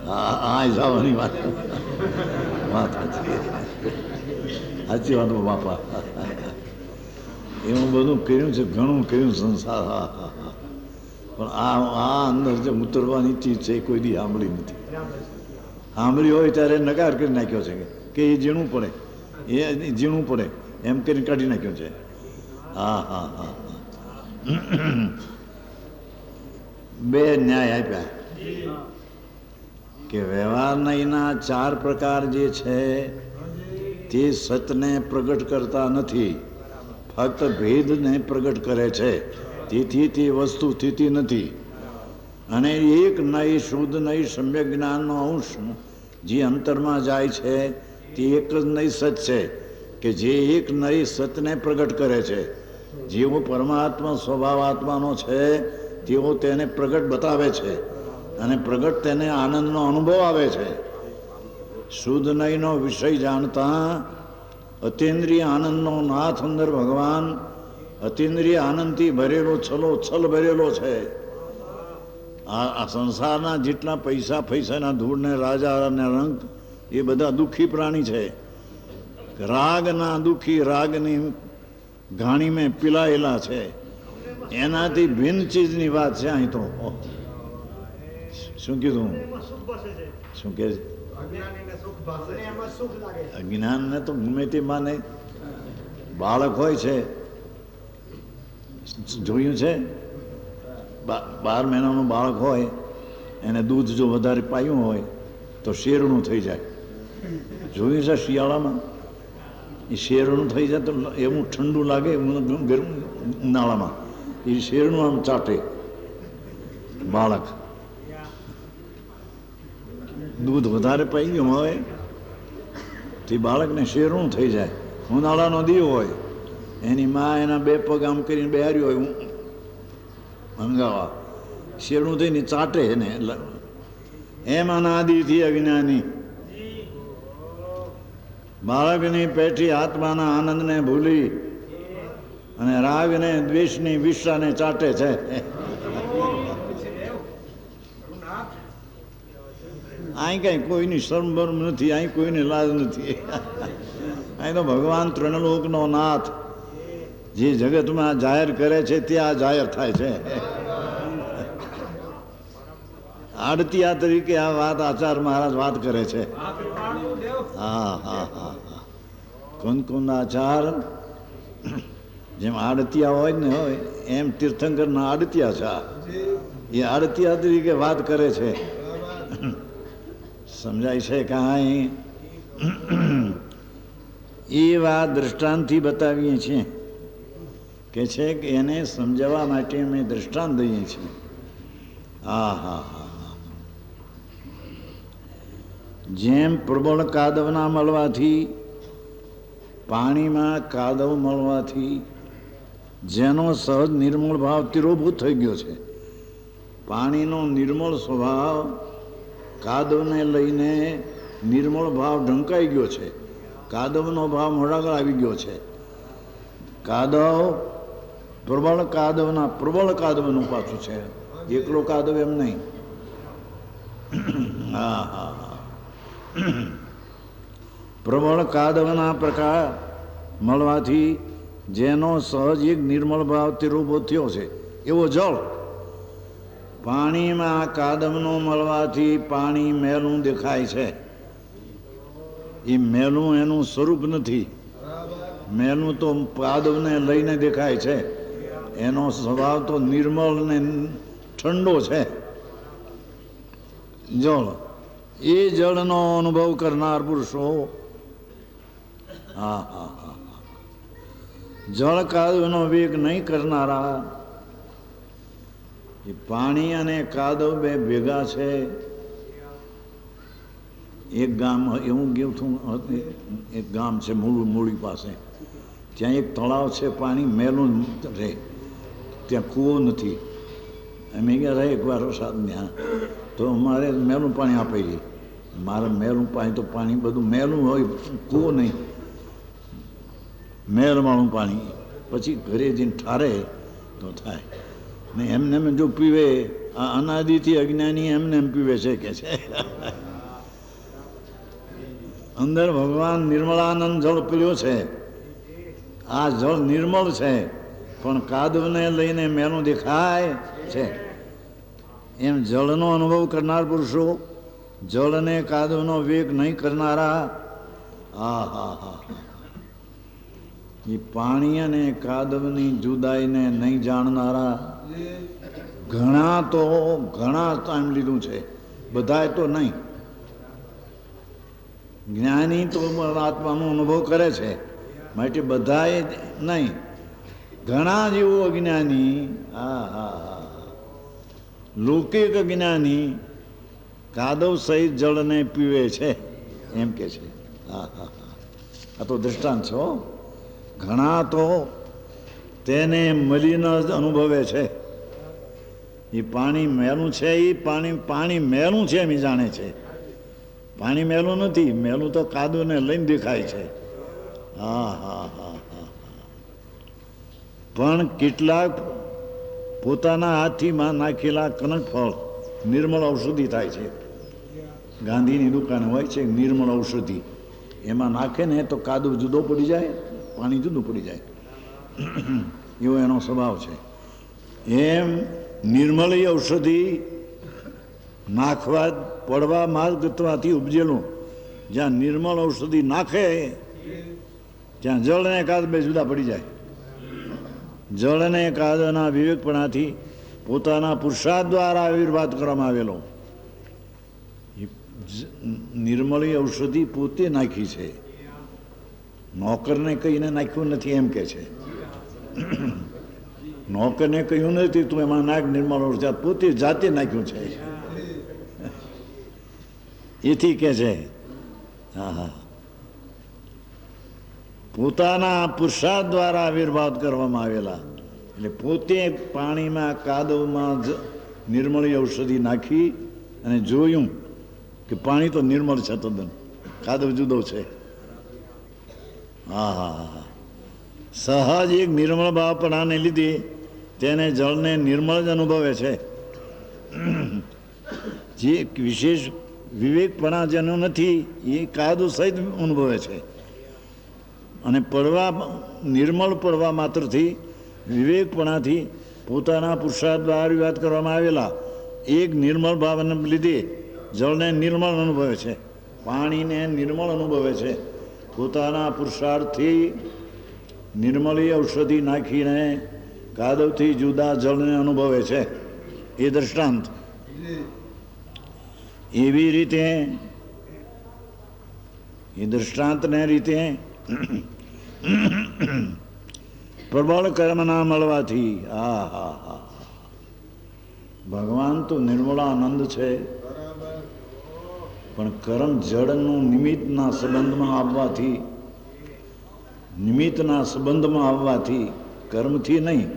હા જવાની વાત વાત સાચી સાચી વાત બાપા. એવું બધું કર્યું છે, ઘણું કર્યું સંસાર. હા હા હા, પણ આ અંદર જે ઉતરવાની ચીજ છે એ કોઈ દી સાંભળી નથી. સાંભળી હોય ત્યારે નકાર કરી નાખ્યો છે કે એ ઝીણું પડે, એ ઝીણું પડે એમ કરીને કાઢી નાખ્યો છે. હા હા હા, બે ન્યાય આપ્યા કે વ્યવહારના 4 પ્રકાર જે છે તે સતને પ્રગટ કરતા નથી, ફક્ત ભેદને પ્રગટ કરે છે. તેથી તે વસ્તુ સ્થિતિ નથી. અને એક નહીં, શુદ્ધ નહીં, સમ્યક જ્ઞાનનો અંશ જે અંતરમાં જાય છે તે એક જ નહીં સત છે કે જે એક નહીં સતને પ્રગટ કરે છે. જેવો પરમાત્મા સ્વભાવ આત્માનો છે તેવો તેને પ્રગટ બતાવે છે, અને પ્રગટ તેને આનંદનો અનુભવ આવે છે. શુદ્ધ નહીંનો વિષય જાણતા અતિન્દ્રિય આનંદનો નાથ અંદર ભગવાન અતિન્દ્રિય આનંદથી ભરેલો છલ ભરેલો છે. આ સંસારના જેટલા પૈસાના ધૂળને રાજા અને રંગ એ બધા દુઃખી પ્રાણી છે. રાગના દુઃખી, રાગની ઘાણી મેં પીલાયેલા છે. એનાથી ભિન્ન ચીજની વાત છે. અહીં તો શું કીધું? શું કે અજ્ઞાનને તો ગમે તે માને. બાળક હોય છે, જોયું છે 12 મહિનાનું બાળક હોય એને દૂધ જો વધારે પાયું હોય તો શેરણું થઈ જાય. જોયું છે શિયાળામાં? એ શેરણું થઈ જાય તો એવું ઠંડુ લાગે ગરમ ઉનાળામાં. એ શેરણું આમ ચાટે બાળક. દૂધ વધારે પાઈ ગયું હોય તે બાળકને શેરણું થઈ જાય. ઉનાળાનો દીવ હોય, એની મા એના 2 પગ આમ કરીને બેહાર્યું હોય હંગાવા, શેરણું થઈને ચાટે એને. એમ અનાદિથી અજ્ઞાની બાળકની પેઠી આત્માના આનંદને ભૂલી અને રાગને દ્વેષની વિષાને ચાટે છે. અહીં કઈ કોઈની શરમ બરમ નથી, અહીં કોઈની લાજ નથી. અહીં તો ભગવાન ત્રણલોકનો નાથ જે જગતમાં જાહેર કરે છે ત્યાં જાહેર થાય છે. આડતિયા તરીકે આ વાત આચાર્ય મહારાજ વાત કરે છે. હા હા હા હા કુંદ આચાર જેમ આડતિયા હોય ને હોય એમ તીર્થંકરના આડતિયા છે. એ આડતિયા તરીકે વાત કરે છે. સમજાય છે કાંઈ? એ વાત દ્રષ્ટાંતથી બતાવીએ છીએ કે છે કે એને સમજાવવા માટે અમે દ્રષ્ટાંત દઈએ છીએ. હા હા હા જેમ પ્રબળ કાદવના મળવાથી, પાણીમાં કાદવ મળવાથી જેનો સહજ નિર્મળ ભાવ તિરોભૂત થઈ ગયો છે, પાણીનો નિર્મળ સ્વભાવ કાદવને લઈને નિર્મળ ભાવ ઢંકાઈ ગયો છે, કાદવનો ભાવ મોડાગળ આવી ગયો છે. કાદવ પ્રબળ કાદવનું પાછું છે, એકલો કાદવ એમ નહીં. હા હા હા પ્રબળ કાદવના પ્રકાર મળવાથી જેનો સહજ એક નિર્મળ ભાવ તિરોભો થયો છે એવો જળ. પાણીમાં કાદવનો મળવાથી પાણી મેલું દેખાય છે. એ મેલું એનું સ્વરૂપ નથી. મેલું તો કાદવને લઈને દેખાય છે. એનો સ્વભાવ તો નિર્મળ ને ઠંડો છે. જળ એ જળનો અનુભવ કરનાર પુરુષો, હા હા હા જળ કાદવનો વેગ નહીં કરનારા, એ પાણી અને કાદવ બે ભેગા છે. એક ગામ એવું ગયું હતું, એક ગામ છે મૂળી પાસે, ત્યાં એક તળાવ છે, પાણી મેલું રહે, ત્યાં કૂવો નથી. અમે ગયા રહે એકવાર વરસાદ ત્યાં તો અમારે મેલું પાણી આપેલી. મારે મેલું પાણી તો પાણી બધું મેલું હોય, કૂવો નહીં, મેલવાળું પાણી. પછી ઘરે જઈને ઠારે તો થાય ને. એમને એમ જો પીવે, આ અનાદિથી અજ્ઞાની એમને એમ પીવે છે કે છે. અંદર ભગવાન નિર્મળાનંદ જળ પીલ્યો છે. આ જળ નિર્મળ છે પણ કાદવને લઈને મેલું દેખાય છે. એમ જળનો અનુભવ કરનાર પુરુષો, જળને કાદવનો વેગ નહીં કરનારા, હા હા હા એ પાણી અને કાદવની જુદાઈને નહીં જાણનારા, ઘણા ટાઈમ લીધું છે, બધાએ તો નહીં. જ્ઞાની તો આત્માનો અનુભવ કરે છે, માટે બધાએ નહીં. ઘણા જેવું અજ્ઞાની, હા હા હા લૌકિક જ્ઞાની કાદવ સહિત જળને પીવે છે એમ કે છે. હા હા હા આ તો દ્રષ્ટાંત છે. ઘણા તો તેને મલિન જ અનુભવે છે. એ પાણી મેલું છે, એ પાણી મેલું છે એમ જાણે છે. પાણી મેલું નથી, મેલું તો કાદવને લઈને દેખાય છે. હા હા હા હા પણ કેટલાક પોતાના હાથીમાં નાખેલા કનકફળ નિર્મળ ઔષધિ થાય છે. ગાંધીની દુકાન હોય છે નિર્મળ ઔષધિ, એમાં નાખે ને તો કાદવ જુદો પડી જાય, પાણી જુદું પડી જાય, એવો એનો સ્વભાવ છે. એમ નિર્મળ ઔષધિ નાખવા પડવા માર્ગત્વાથી ઉપજેલું, જ્યાં નિર્મળ ઔષધિ નાખે ત્યાં જળ અને કાદવ બે જુદા પડી જાય. જળ અને કાદવના વિવેકપણાથી પોતાના પુરુષાર્થ દ્વારા આવિર્ભાવ કરવામાં આવેલો નિર્મળી ઔષધિ પોતે નાખી છે, નોકરને કહીને નાખ્યું નથી એમ કે છે. નોકરને કહ્યું નથી તું એમાં નાખ નિર્મળ ઔષધિ, પોતે જાતે નાખ્યું છે એથી કે છે. હા હા પોતાના પુરુષાર્થ દ્વારા આવિર્ભાવ કરવામાં આવેલા, એટલે પોતે પાણીમાં કાદવમાં જ નિર્મળી ઔષધિ નાખી અને જોયું કે પાણી તો નિર્મળ છે, તદ્દન કાદવ જુદો છે. હા હા હા સહજ એક નિર્મળ ભાવપણાને લીધે તેને જળને નિર્મળ જ અનુભવે છે. જે વિશેષ વિવેકપણા જેનો નથી એ કાદવ સહિત અનુભવે છે. અને નિર્મળ પડવા માત્રથી વિવેકપણાથી પોતાના પુરુષાર્થ દ્વારા વાત કરવામાં આવેલા એક નિર્મળ ભાવને લીધે જળને નિર્મળ અનુભવે છે, પાણીને નિર્મળ અનુભવે છે. પોતાના પુરુષાર્થથી નિર્મળી ઔષધિ નાખીને કાદવથી જુદા જળને અનુભવે છે. એ દ્રષ્ટાંત. એવી રીતે એ દૃષ્ટાંતને રીતે પ્રબળ કર્મના મળવાથી ભગવાન તો નિર્મળાનંદ છે, પણ કર્મ જળનું નિમિત્તના સંબંધમાં આવવાથી કર્મથી નહીં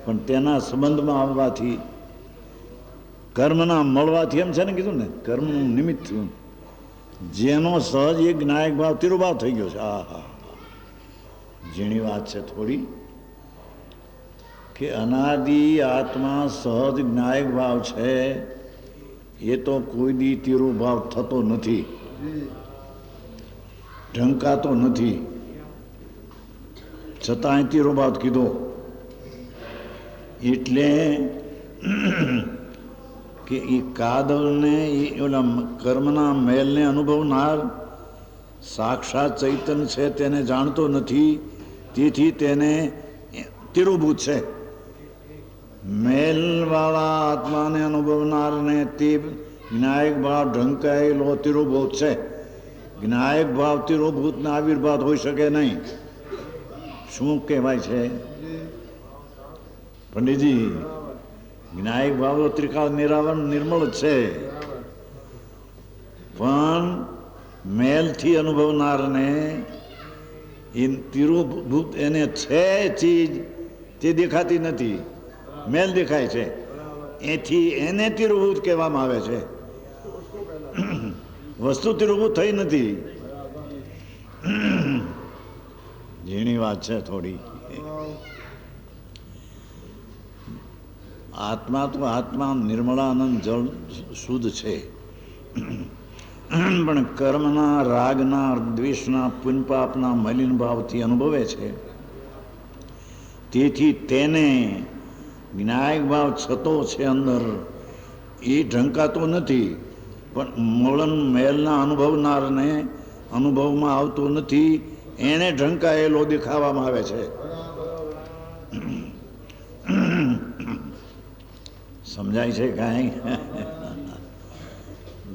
પણ તેના સંબંધમાં આવવાથી કર્મના મળવાથી, એમ છે ને કીધું ને, કર્મનું નિમિત્ત થયું, જેનો સહજ એક જ્ઞાયક ભાવ તિરુભાવ થઈ ગયો છે. જેની વાત છે થોડી, કે અનાદિ આત્મા સહજ જ્ઞાયક ભાવ છે, એ તો કોઈ દી તિરુભાવ થતો નથી, ઢંકાતો નથી, છતાંય તિરુભાવ કીધો. એટલે કે એ કાદવને ઓલા કર્મના મેલને અનુભવનાર સાક્ષાત ચૈતન્ય છે, તેને જાણતો નથી, તેથી તેને તિરુભૂત છે. મેલવાળા આત્માને અનુભવનારને તે જ્ઞાયક ભાવ ઢંકાયેલો તિરુભૂત છે. જ્ઞાયક ભાવ તિરુભૂતને આવિર્ભાવ હોઈ શકે નહીં. શું કહેવાય છે પંડિતજી? જ્ઞાયક ભાવ ત્રિકાળ નિરાવરણ નિર્મળ છે, પણ મેલથી અનુભવનારને એ તિરુભૂત એને છે ચીજ તે દેખાતી નથી, મેલ દેખાય છે, એથી એને તિરુભૂત કહેવામાં આવે છે. વસ્તુ તિરુભૂત થઈ નથી. ઝીણી વાત છે થોડી. આત્મા તો આત્મા નિર્મળાનંદ જળ શુદ્ધ છે, પણ કર્મના, રાગના, દ્વેષના, પુણ્યપાપના મલિન ભાવથી અનુભવે છે. તેથી તેને જ્ઞાયક ભાવ છતો છે અંદર, એ ઢંકાતો નથી, પણ મેલના અનુભવનારને અનુભવમાં આવતો નથી, એને ઢંકાયેલો દેખાવામાં આવે છે. સમજાય છે કાંઈ?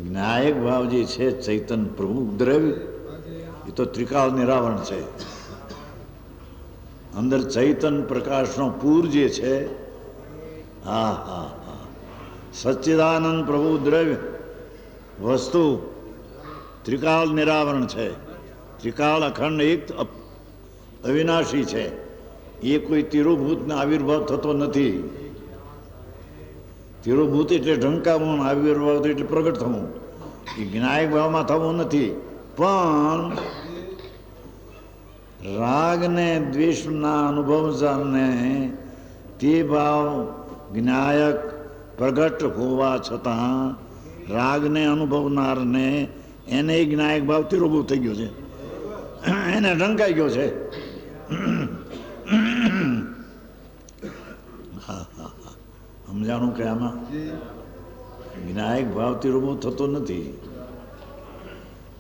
જ્ઞાયક ભાવ જે છે ચૈતન્ય પ્રભુ દ્રવ્ય, એ તો ત્રિકાળ નિરાવરણ છે. અંદર ચૈતન્ય પ્રકાશનો પૂર જે છે, સચ્ચિદાનંદ પ્રભુ દ્રવ્ય વસ્તુ ત્રિકાળ નિરાવરણ છે. ત્રિકાળ અખંડ એક અવિનાશી છે. એ કોઈ તિરુભૂતને આવિર્ભાવ થતો નથી. તિરુભૂત એટલે ઢંકાવું, આવિર્ભાવ એટલે પ્રગટ થવું. એ જ્ઞાયક ભાવમાં થવું નથી, પણ રાગ ને દ્વેષના અનુભવને તે ભાવ જ્ઞાયક પ્રગટ હોવા છતાં રાગને અનુભવનારને એને જ્ઞાયક ભાવ તિરુભૂત થઈ ગયો છે, એને ઢંકાઈ ગયો છે. સમજાણું કે આમાં જ્ઞાયક ભાવ તિરુભૂત થતો નથી,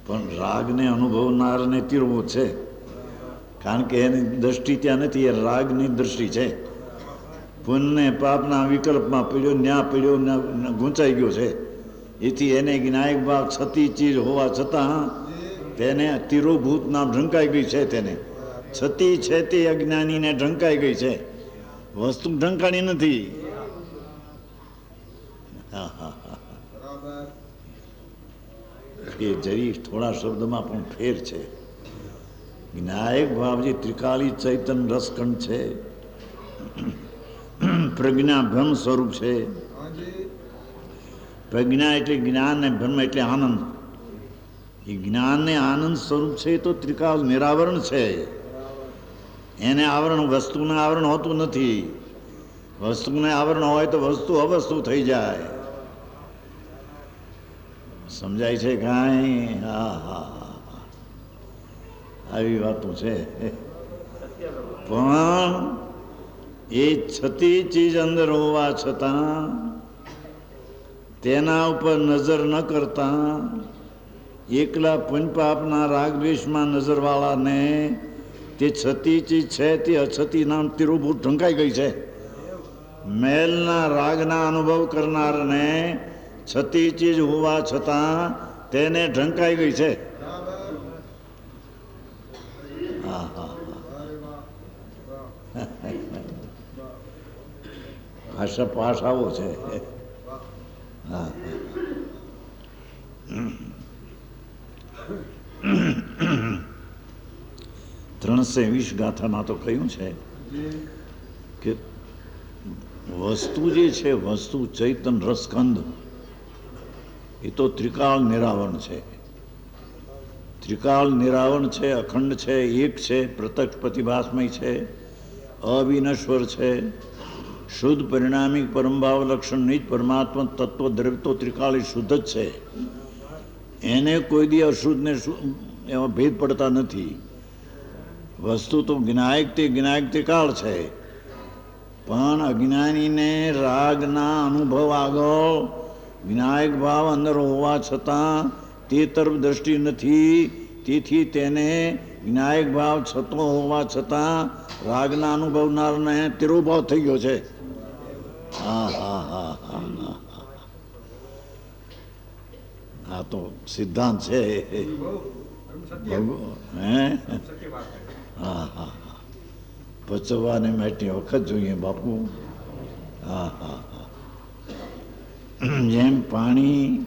પણ રાગને અનુભવનારને તિરુભૂત છે. કારણ કે એની દ્રષ્ટિ ત્યાં નથી, એ રાગની દ્રષ્ટિ છે. પુણ્ય પાપના વિકલ્પમાં પીડ્યો, ન્યા પીડ્યો, ગૂંચાઈ ગયો છે. એથી એને જ્ઞાયક ભાવ છતી ચીજ હોવા છતાં તેને તિરુભૂત નામ ઢંકાઈ ગઈ છે. તેને છતી છે તે અજ્ઞાનીને ઢંકાઈ ગઈ છે, વસ્તુ ઢંકાણી નથી. એ જરી થોડા શબ્દમાં પણ ફેર છે. જ્ઞાયક ભાવ જે ત્રિકાળી ચૈતન્ય રસખંડ છે, પ્રજ્ઞા બ્રહ્મ સ્વરૂપ છે. પ્રજ્ઞા એટલે જ્ઞાન ને બ્રહ્મ એટલે આનંદ. એ જ્ઞાન ને આનંદ સ્વરૂપ છે, તો ત્રિકાળ નિરાવરણ છે. એને આવરણ, વસ્તુને આવરણ હોતું નથી. વસ્તુને આવરણ હોય તો વસ્તુ અવસ્તુ થઈ જાય. સમજાય છે કાંઈ? આવી વાતો છે. પણ એ છતી ચીજ અંદર હોવા છતાં તેના ઉપર નજર ન કરતા એકલા પુણ્યપાપના રાગદ્વેષમાં નજરવાળાને તે છતી ચીજ છે તે અછતી નામ તિરુભૂત ઢંકાઈ ગઈ છે. મેલના રાગના અનુભવ કરનારને છતી ચીજ હોવા છતાં તેને ઢંકાઈ ગઈ છે. ભાષા ભાષાઓ છે. હા 320 ગાથામાં તો કહ્યું છે કે વસ્તુ જે છે, વસ્તુ ચૈતન રસકંદ, એ તો ત્રિકાળ નિરાવરણ છે. ત્રિકાળ નિરાવરણ છે, અખંડ છે, એક છે, પ્રત્યક્ષ પ્રતિભાસમય છે, અવિનશ્વર છે, શુદ્ધ પરિણામિક પરમભાવ લક્ષણ નિજ પરમાત્મા તત્વ દ્રવ્ય તો ત્રિકાળી શુદ્ધ જ છે. એને કોઈ દી અશુદ્ધ ને એમાં ભેદ પડતા નથી. વસ્તુ તો જ્ઞાયક તે કાળ છે, પણ અજ્ઞાનીને રાગના અનુભવ આગળ વિનાયક ભાવ અંદર હોવા છતાં તે તરફ દ્રષ્ટિ નથી. તેથી તેને વિનાયક ભાવ છતો હોવા છતાં રાગના અનુભવનારને તિરોભાવ થઈ ગયો છે. હા હા હા હા હા, આ તો સિદ્ધાંત છે. હે હા હા, પચવાને માટે વખત જોઈએ બાપુ. હા હા હા, જેમ પાણી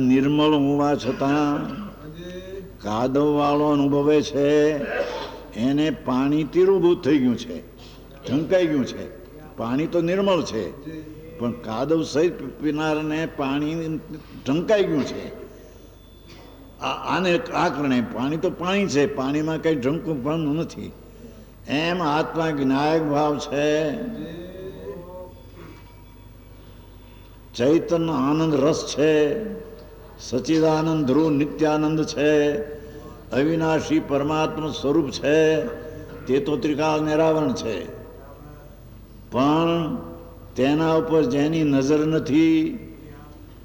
નિર્મળ હોવા છતાં કાદવ વાળો અનુભવે છે, એને પાણી તીરુભૂત થઈ ગયું છે, ઢંકાઈ ગયું છે. પાણી તો નિર્મળ છે, પણ કાદવ સહિત પીનારને પાણી ઢંકાઈ ગયું છે. આને આ કારણે પાણી તો પાણી છે, પાણીમાં કંઈ ઢંકું પણ નથી. એમ આત્મા જ્ઞાયક ભાવ છે, ચૈતન્ય આનંદ રસ છે, સચિદાનંદ ધ્રુવ નિત્યાનંદ છે, અવિનાશી પરમાત્મા સ્વરૂપ છે. તે તો ત્રિકાળ નિરાવરણ છે, પણ તેના ઉપર જેની નજર નથી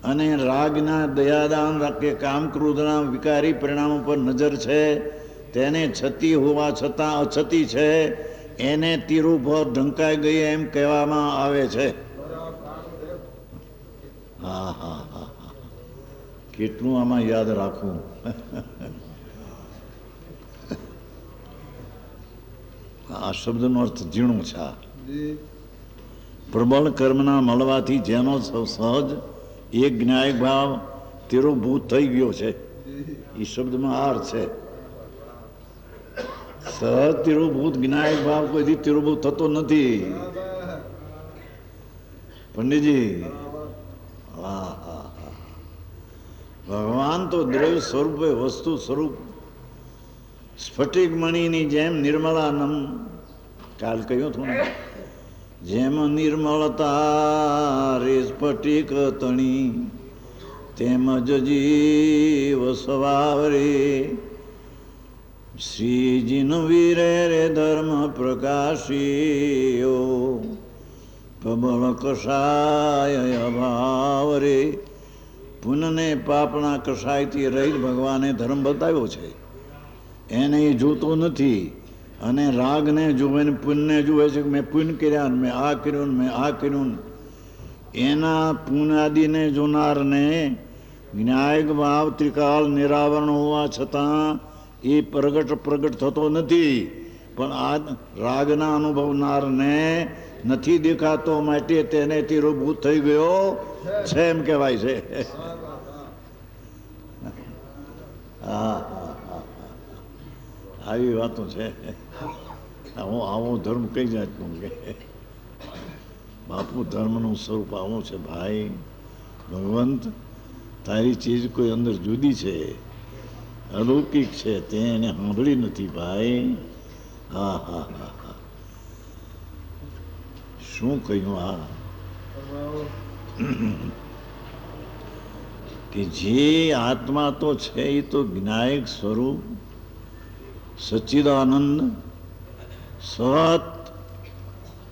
અને રાગના દયાદાન કે કામ ક્રોધના વિકારી પરિણામ ઉપર નજર છે, તેને છતી હોવા છતાં અછતી છે, એને તિરુભર ઢંકાઈ ગઈ એમ કહેવામાં આવે છે. હા હા હા, કેટલું આમાં યાદ રાખવું. આ શબ્દનો અર્થ ઝીણો છે. પ્રબળ કર્મના મળવાથી જેનો સહજ એક જ્ઞાયક ભાવ તિરુભૂત થઈ ગયો છે, એ શબ્દમાં અર્થ છે. સહજ તિરુભૂત જ્ઞાયક ભાવ કોઈથી તિરુભૂત થતો નથી પંડિતજી. હા હા હા, ભગવાન તો દ્રવ્ય સ્વરૂપે વસ્તુ સ્વરૂપ સ્ફટિક મણીની જેમ નિર્મળાનંદ, કાલ કહ્યું હતું ને, જેમ નિર્મળતા રે સ્ફટિક તણી તેમજ જીવ સ્વભાવ રે શ્રીજીન વીરે રે ધર્મ પ્રકાશીયો પ્રબળ કષાય અભાવ રે. પુનને પાપના કષાયથી રહિત ભગવાને ધર્મ બતાવ્યો છે, એને એ જોતો નથી. અને રાગને જુએ ને પુણ્યને જુએ છે કે મેં પુણ્ય કર્યા, મેં આ કર્યું, મેં આ કર્યું. એના પુણ્યાદિને જોનારને વિનાયક ભાવ ત્રિકાળ નિરાવરણ હોવા છતાં એ પ્રગટ થતો નથી. પણ આ રાગના અનુભવનારને નથી દેખાતો, માટે તેને તિરોભૂત થઈ ગયો છે એમ કહેવાય છે. હા, આવી વાતો છે. આવો ધર્મ કઈ જાતનું કે બાપુ, ધર્મનું સ્વરૂપ આવું છે ભાઈ. ભગવંત, તારી ચીજ કોઈ અંદર જુદી છે, અલૌકિક છે, તે એને સાંભળી નથી ભાઈ. હા હા હા હા, શું કહ્યું આ કે જે આત્મા તો છે એ તો જ્ઞાયક સ્વરૂપ સચ્ચિદાનંદ, સત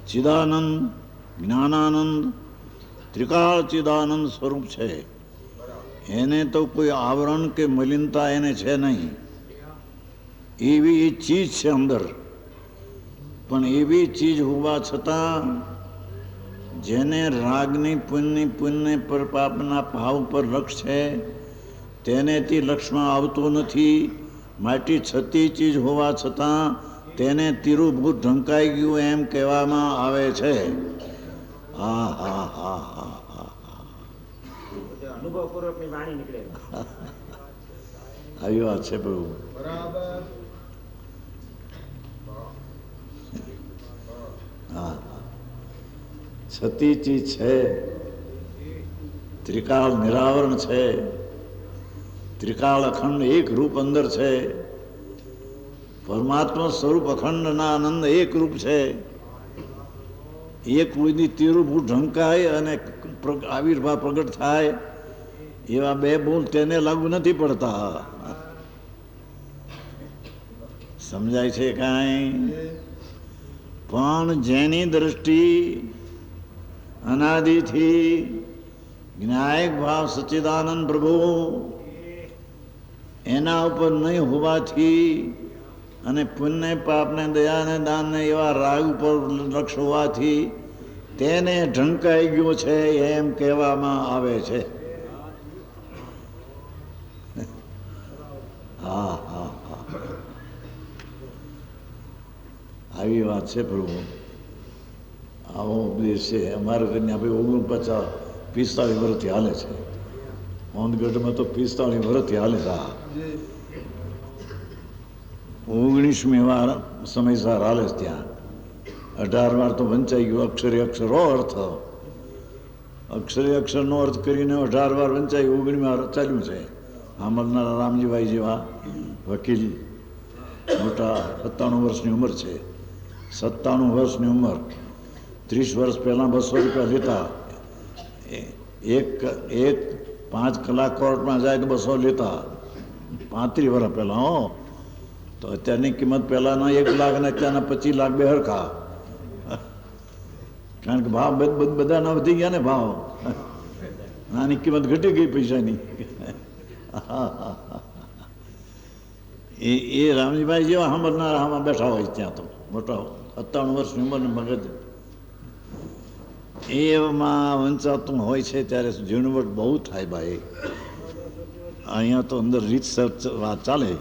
ચિદાનંદ, જ્ઞાનાનંદ, ત્રિકાળ ચિદાનંદ સ્વરૂપ છે. એને તો કોઈ આવરણ કે મલિનતા એને છે નહીં. એવી એ ચીજ છે અંદર. પણ એવી ચીજ હોવા છતાં જેને રાગની પુણ્ય પર પાપના ભાવ પર લક્ષ છે તેને તે લક્ષમાં આવતો નથી. માટે છતી ચીજ હોવા છતાં તેને તિરુભૂત ઢંકાઈ ગયું એમ કહેવામાં આવે છે. હા હા હા હા હા અનુભવપૂર્વકની વાણી નીકળે. આવી વાત છે પ્રભુ. હા છતી ચીજ છે, ત્રિકાળ નિરાવરણ છે, ત્રિકાળ અખંડ એક રૂપ અંદર છે, પરમાત્મા સ્વરૂપ અખંડના આનંદ એક રૂપ છે. એક કોઈની તિરુભૂત ઢંકાય અને આવિર્ભાવ પ્રગટ થાય એવા બે બોલ તેને લાગુ નથી પડતા. સમજાય છે કાંઈ? પણ જેની દ્રષ્ટિ અનાદિથી જ્ઞાયક ભાવ સચ્ચિદાનંદ પ્રભુ એના ઉપર નહીં હોવાથી અને પુણ્ય પાપને દયાને દાનને એવા રાગ ઉપર લક્ષ હોવાથી તેને ઢંકાઈ ગયો છે એમ કહેવામાં આવે છે. હા હા હા આવી વાત છે પ્રભુ. આવો ઉપદેશ છે અમારે કરીને આપણે 45 વર્ષથી હાલે છે. ઓનગઢમાં તો 45 વર્ષથી હાલે છે. 19મી વાર સમયસર હાલે છે ત્યાં. 18 વાર તો વંચાઈ ગયું. અક્ષરે અક્ષરો અર્થ, અક્ષરે અક્ષરનો અર્થ કરીને 18 વાર વંચાઈ. 19મી વાર ચાલ્યું છે. આમલનારા રામજીભાઈ જેવા વકીલ મોટા 97 વર્ષની ઉંમર છે. 97 વર્ષની ઉંમર. 30 વર્ષ પહેલાં 200 રૂપિયા લેતા. એક 5 કલાક કોર્ટમાં જાય તો 200 લેતા. 35 વર્ષ પહેલાં. હો તો અત્યારની કિંમત પહેલાંના 1 લાખ અને અત્યારના 25 લાખ બે હરખા. કારણ કે ભાવ બધાના વધી ગયા ને ભાવ. આની કિંમત ઘટી ગઈ પૈસાની. એ રામજીભાઈ જેવા સાંભળનારા આમાં બેઠા હોય ત્યાં તો મોટા 97 વર્ષની ઉંમરને મગજ એમાં વંચાતું હોય છે ત્યારે ઝીણવટ બહુ થાય ભાઈ. અહીંયા તો અંદર રીતસર વાત ચાલે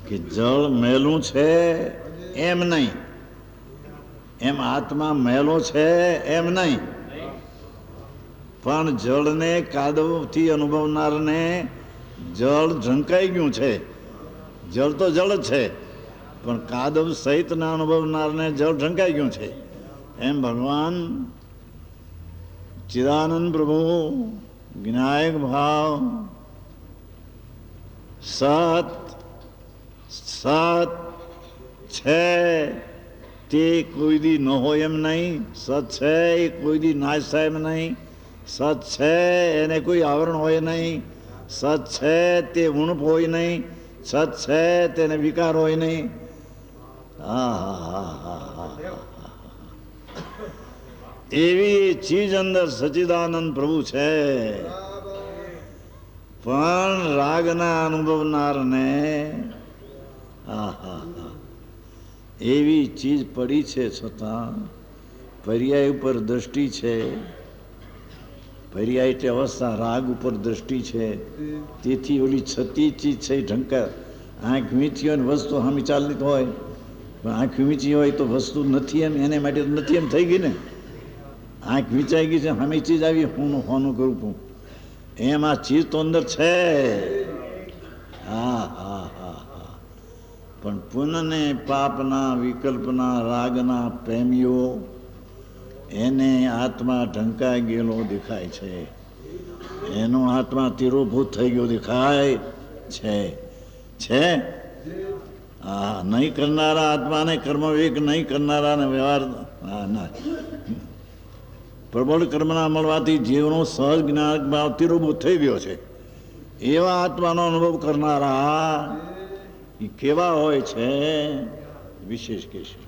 કે જળ મેલું છે એમ નહીં, એમ આત્મા મેલો છે એમ નહીં. પણ જળને કાદવથી અનુભવનારને જળ ઝંકાઈ ગયું છે. જળ તો જળ જ છે પણ કાદવ સહિતના અનુભવનારને જળ ઝંકાઈ ગયું છે. એમ ભગવાન ચિદાનંદ પ્રભુ જ્ઞાયક ભાવ સત છે તે કોઈ દી ન હોય એમ નહીં. સત છે એ કોઈ દી નાશ થાય એમ નહીં. સત છે એને કોઈ આવરણ હોય નહીં. સત છે તે ઉણપ હોય નહીં. સત છે તેને વિકાર હોય નહીં. હા હા હા હા હા. એવી ચીજ અંદર સચ્ચિદાનંદ પ્રભુ છે. પણ રાગના અનુભવનારને એવી ચીજ પડી છે છતાં પર્યાય ઉપર દ્રષ્ટિ છે. પર્યાય એટલે અવસ્થા, રાગ ઉપર દ્રષ્ટિ છે. તેથી ઓલી છતી ચીજ છે ઢંકા. આંખ વીંચી હોય ને વસ્તુ સામી ચાલતી હોય, પણ આંખ વીંચી હોય તો વસ્તુ નથી એમ એને માટે તો નથી એમ થઈ ગઈ ને. આંખ વિચાઈ ગઈ છે, સામી ચીજ આવી, હોનું કરું એમ આ ચીજ તો અંદર છે. હા હા હા હા. પણ પુનઃને પાપના વિકલ્પના રાગના પ્રેમીઓ એને આત્મા ઢંકાઈ ગયેલો દેખાય છે. એનો આત્મા તિરોભૂત થઈ ગયો દેખાય છે. હા, નહીં કરનારા આત્માને કર્મવિવેક નહીં કરનારાને વ્યવહાર ના પ્રબળ કર્મના મળવાથી જીવનો સહજ જ્ઞાન ભાવ તિરોભૂત થઈ ગયો છે. એવા આત્માનો અનુભવ કરનારા એ કેવા હોય છે વિશેષ કહેશે.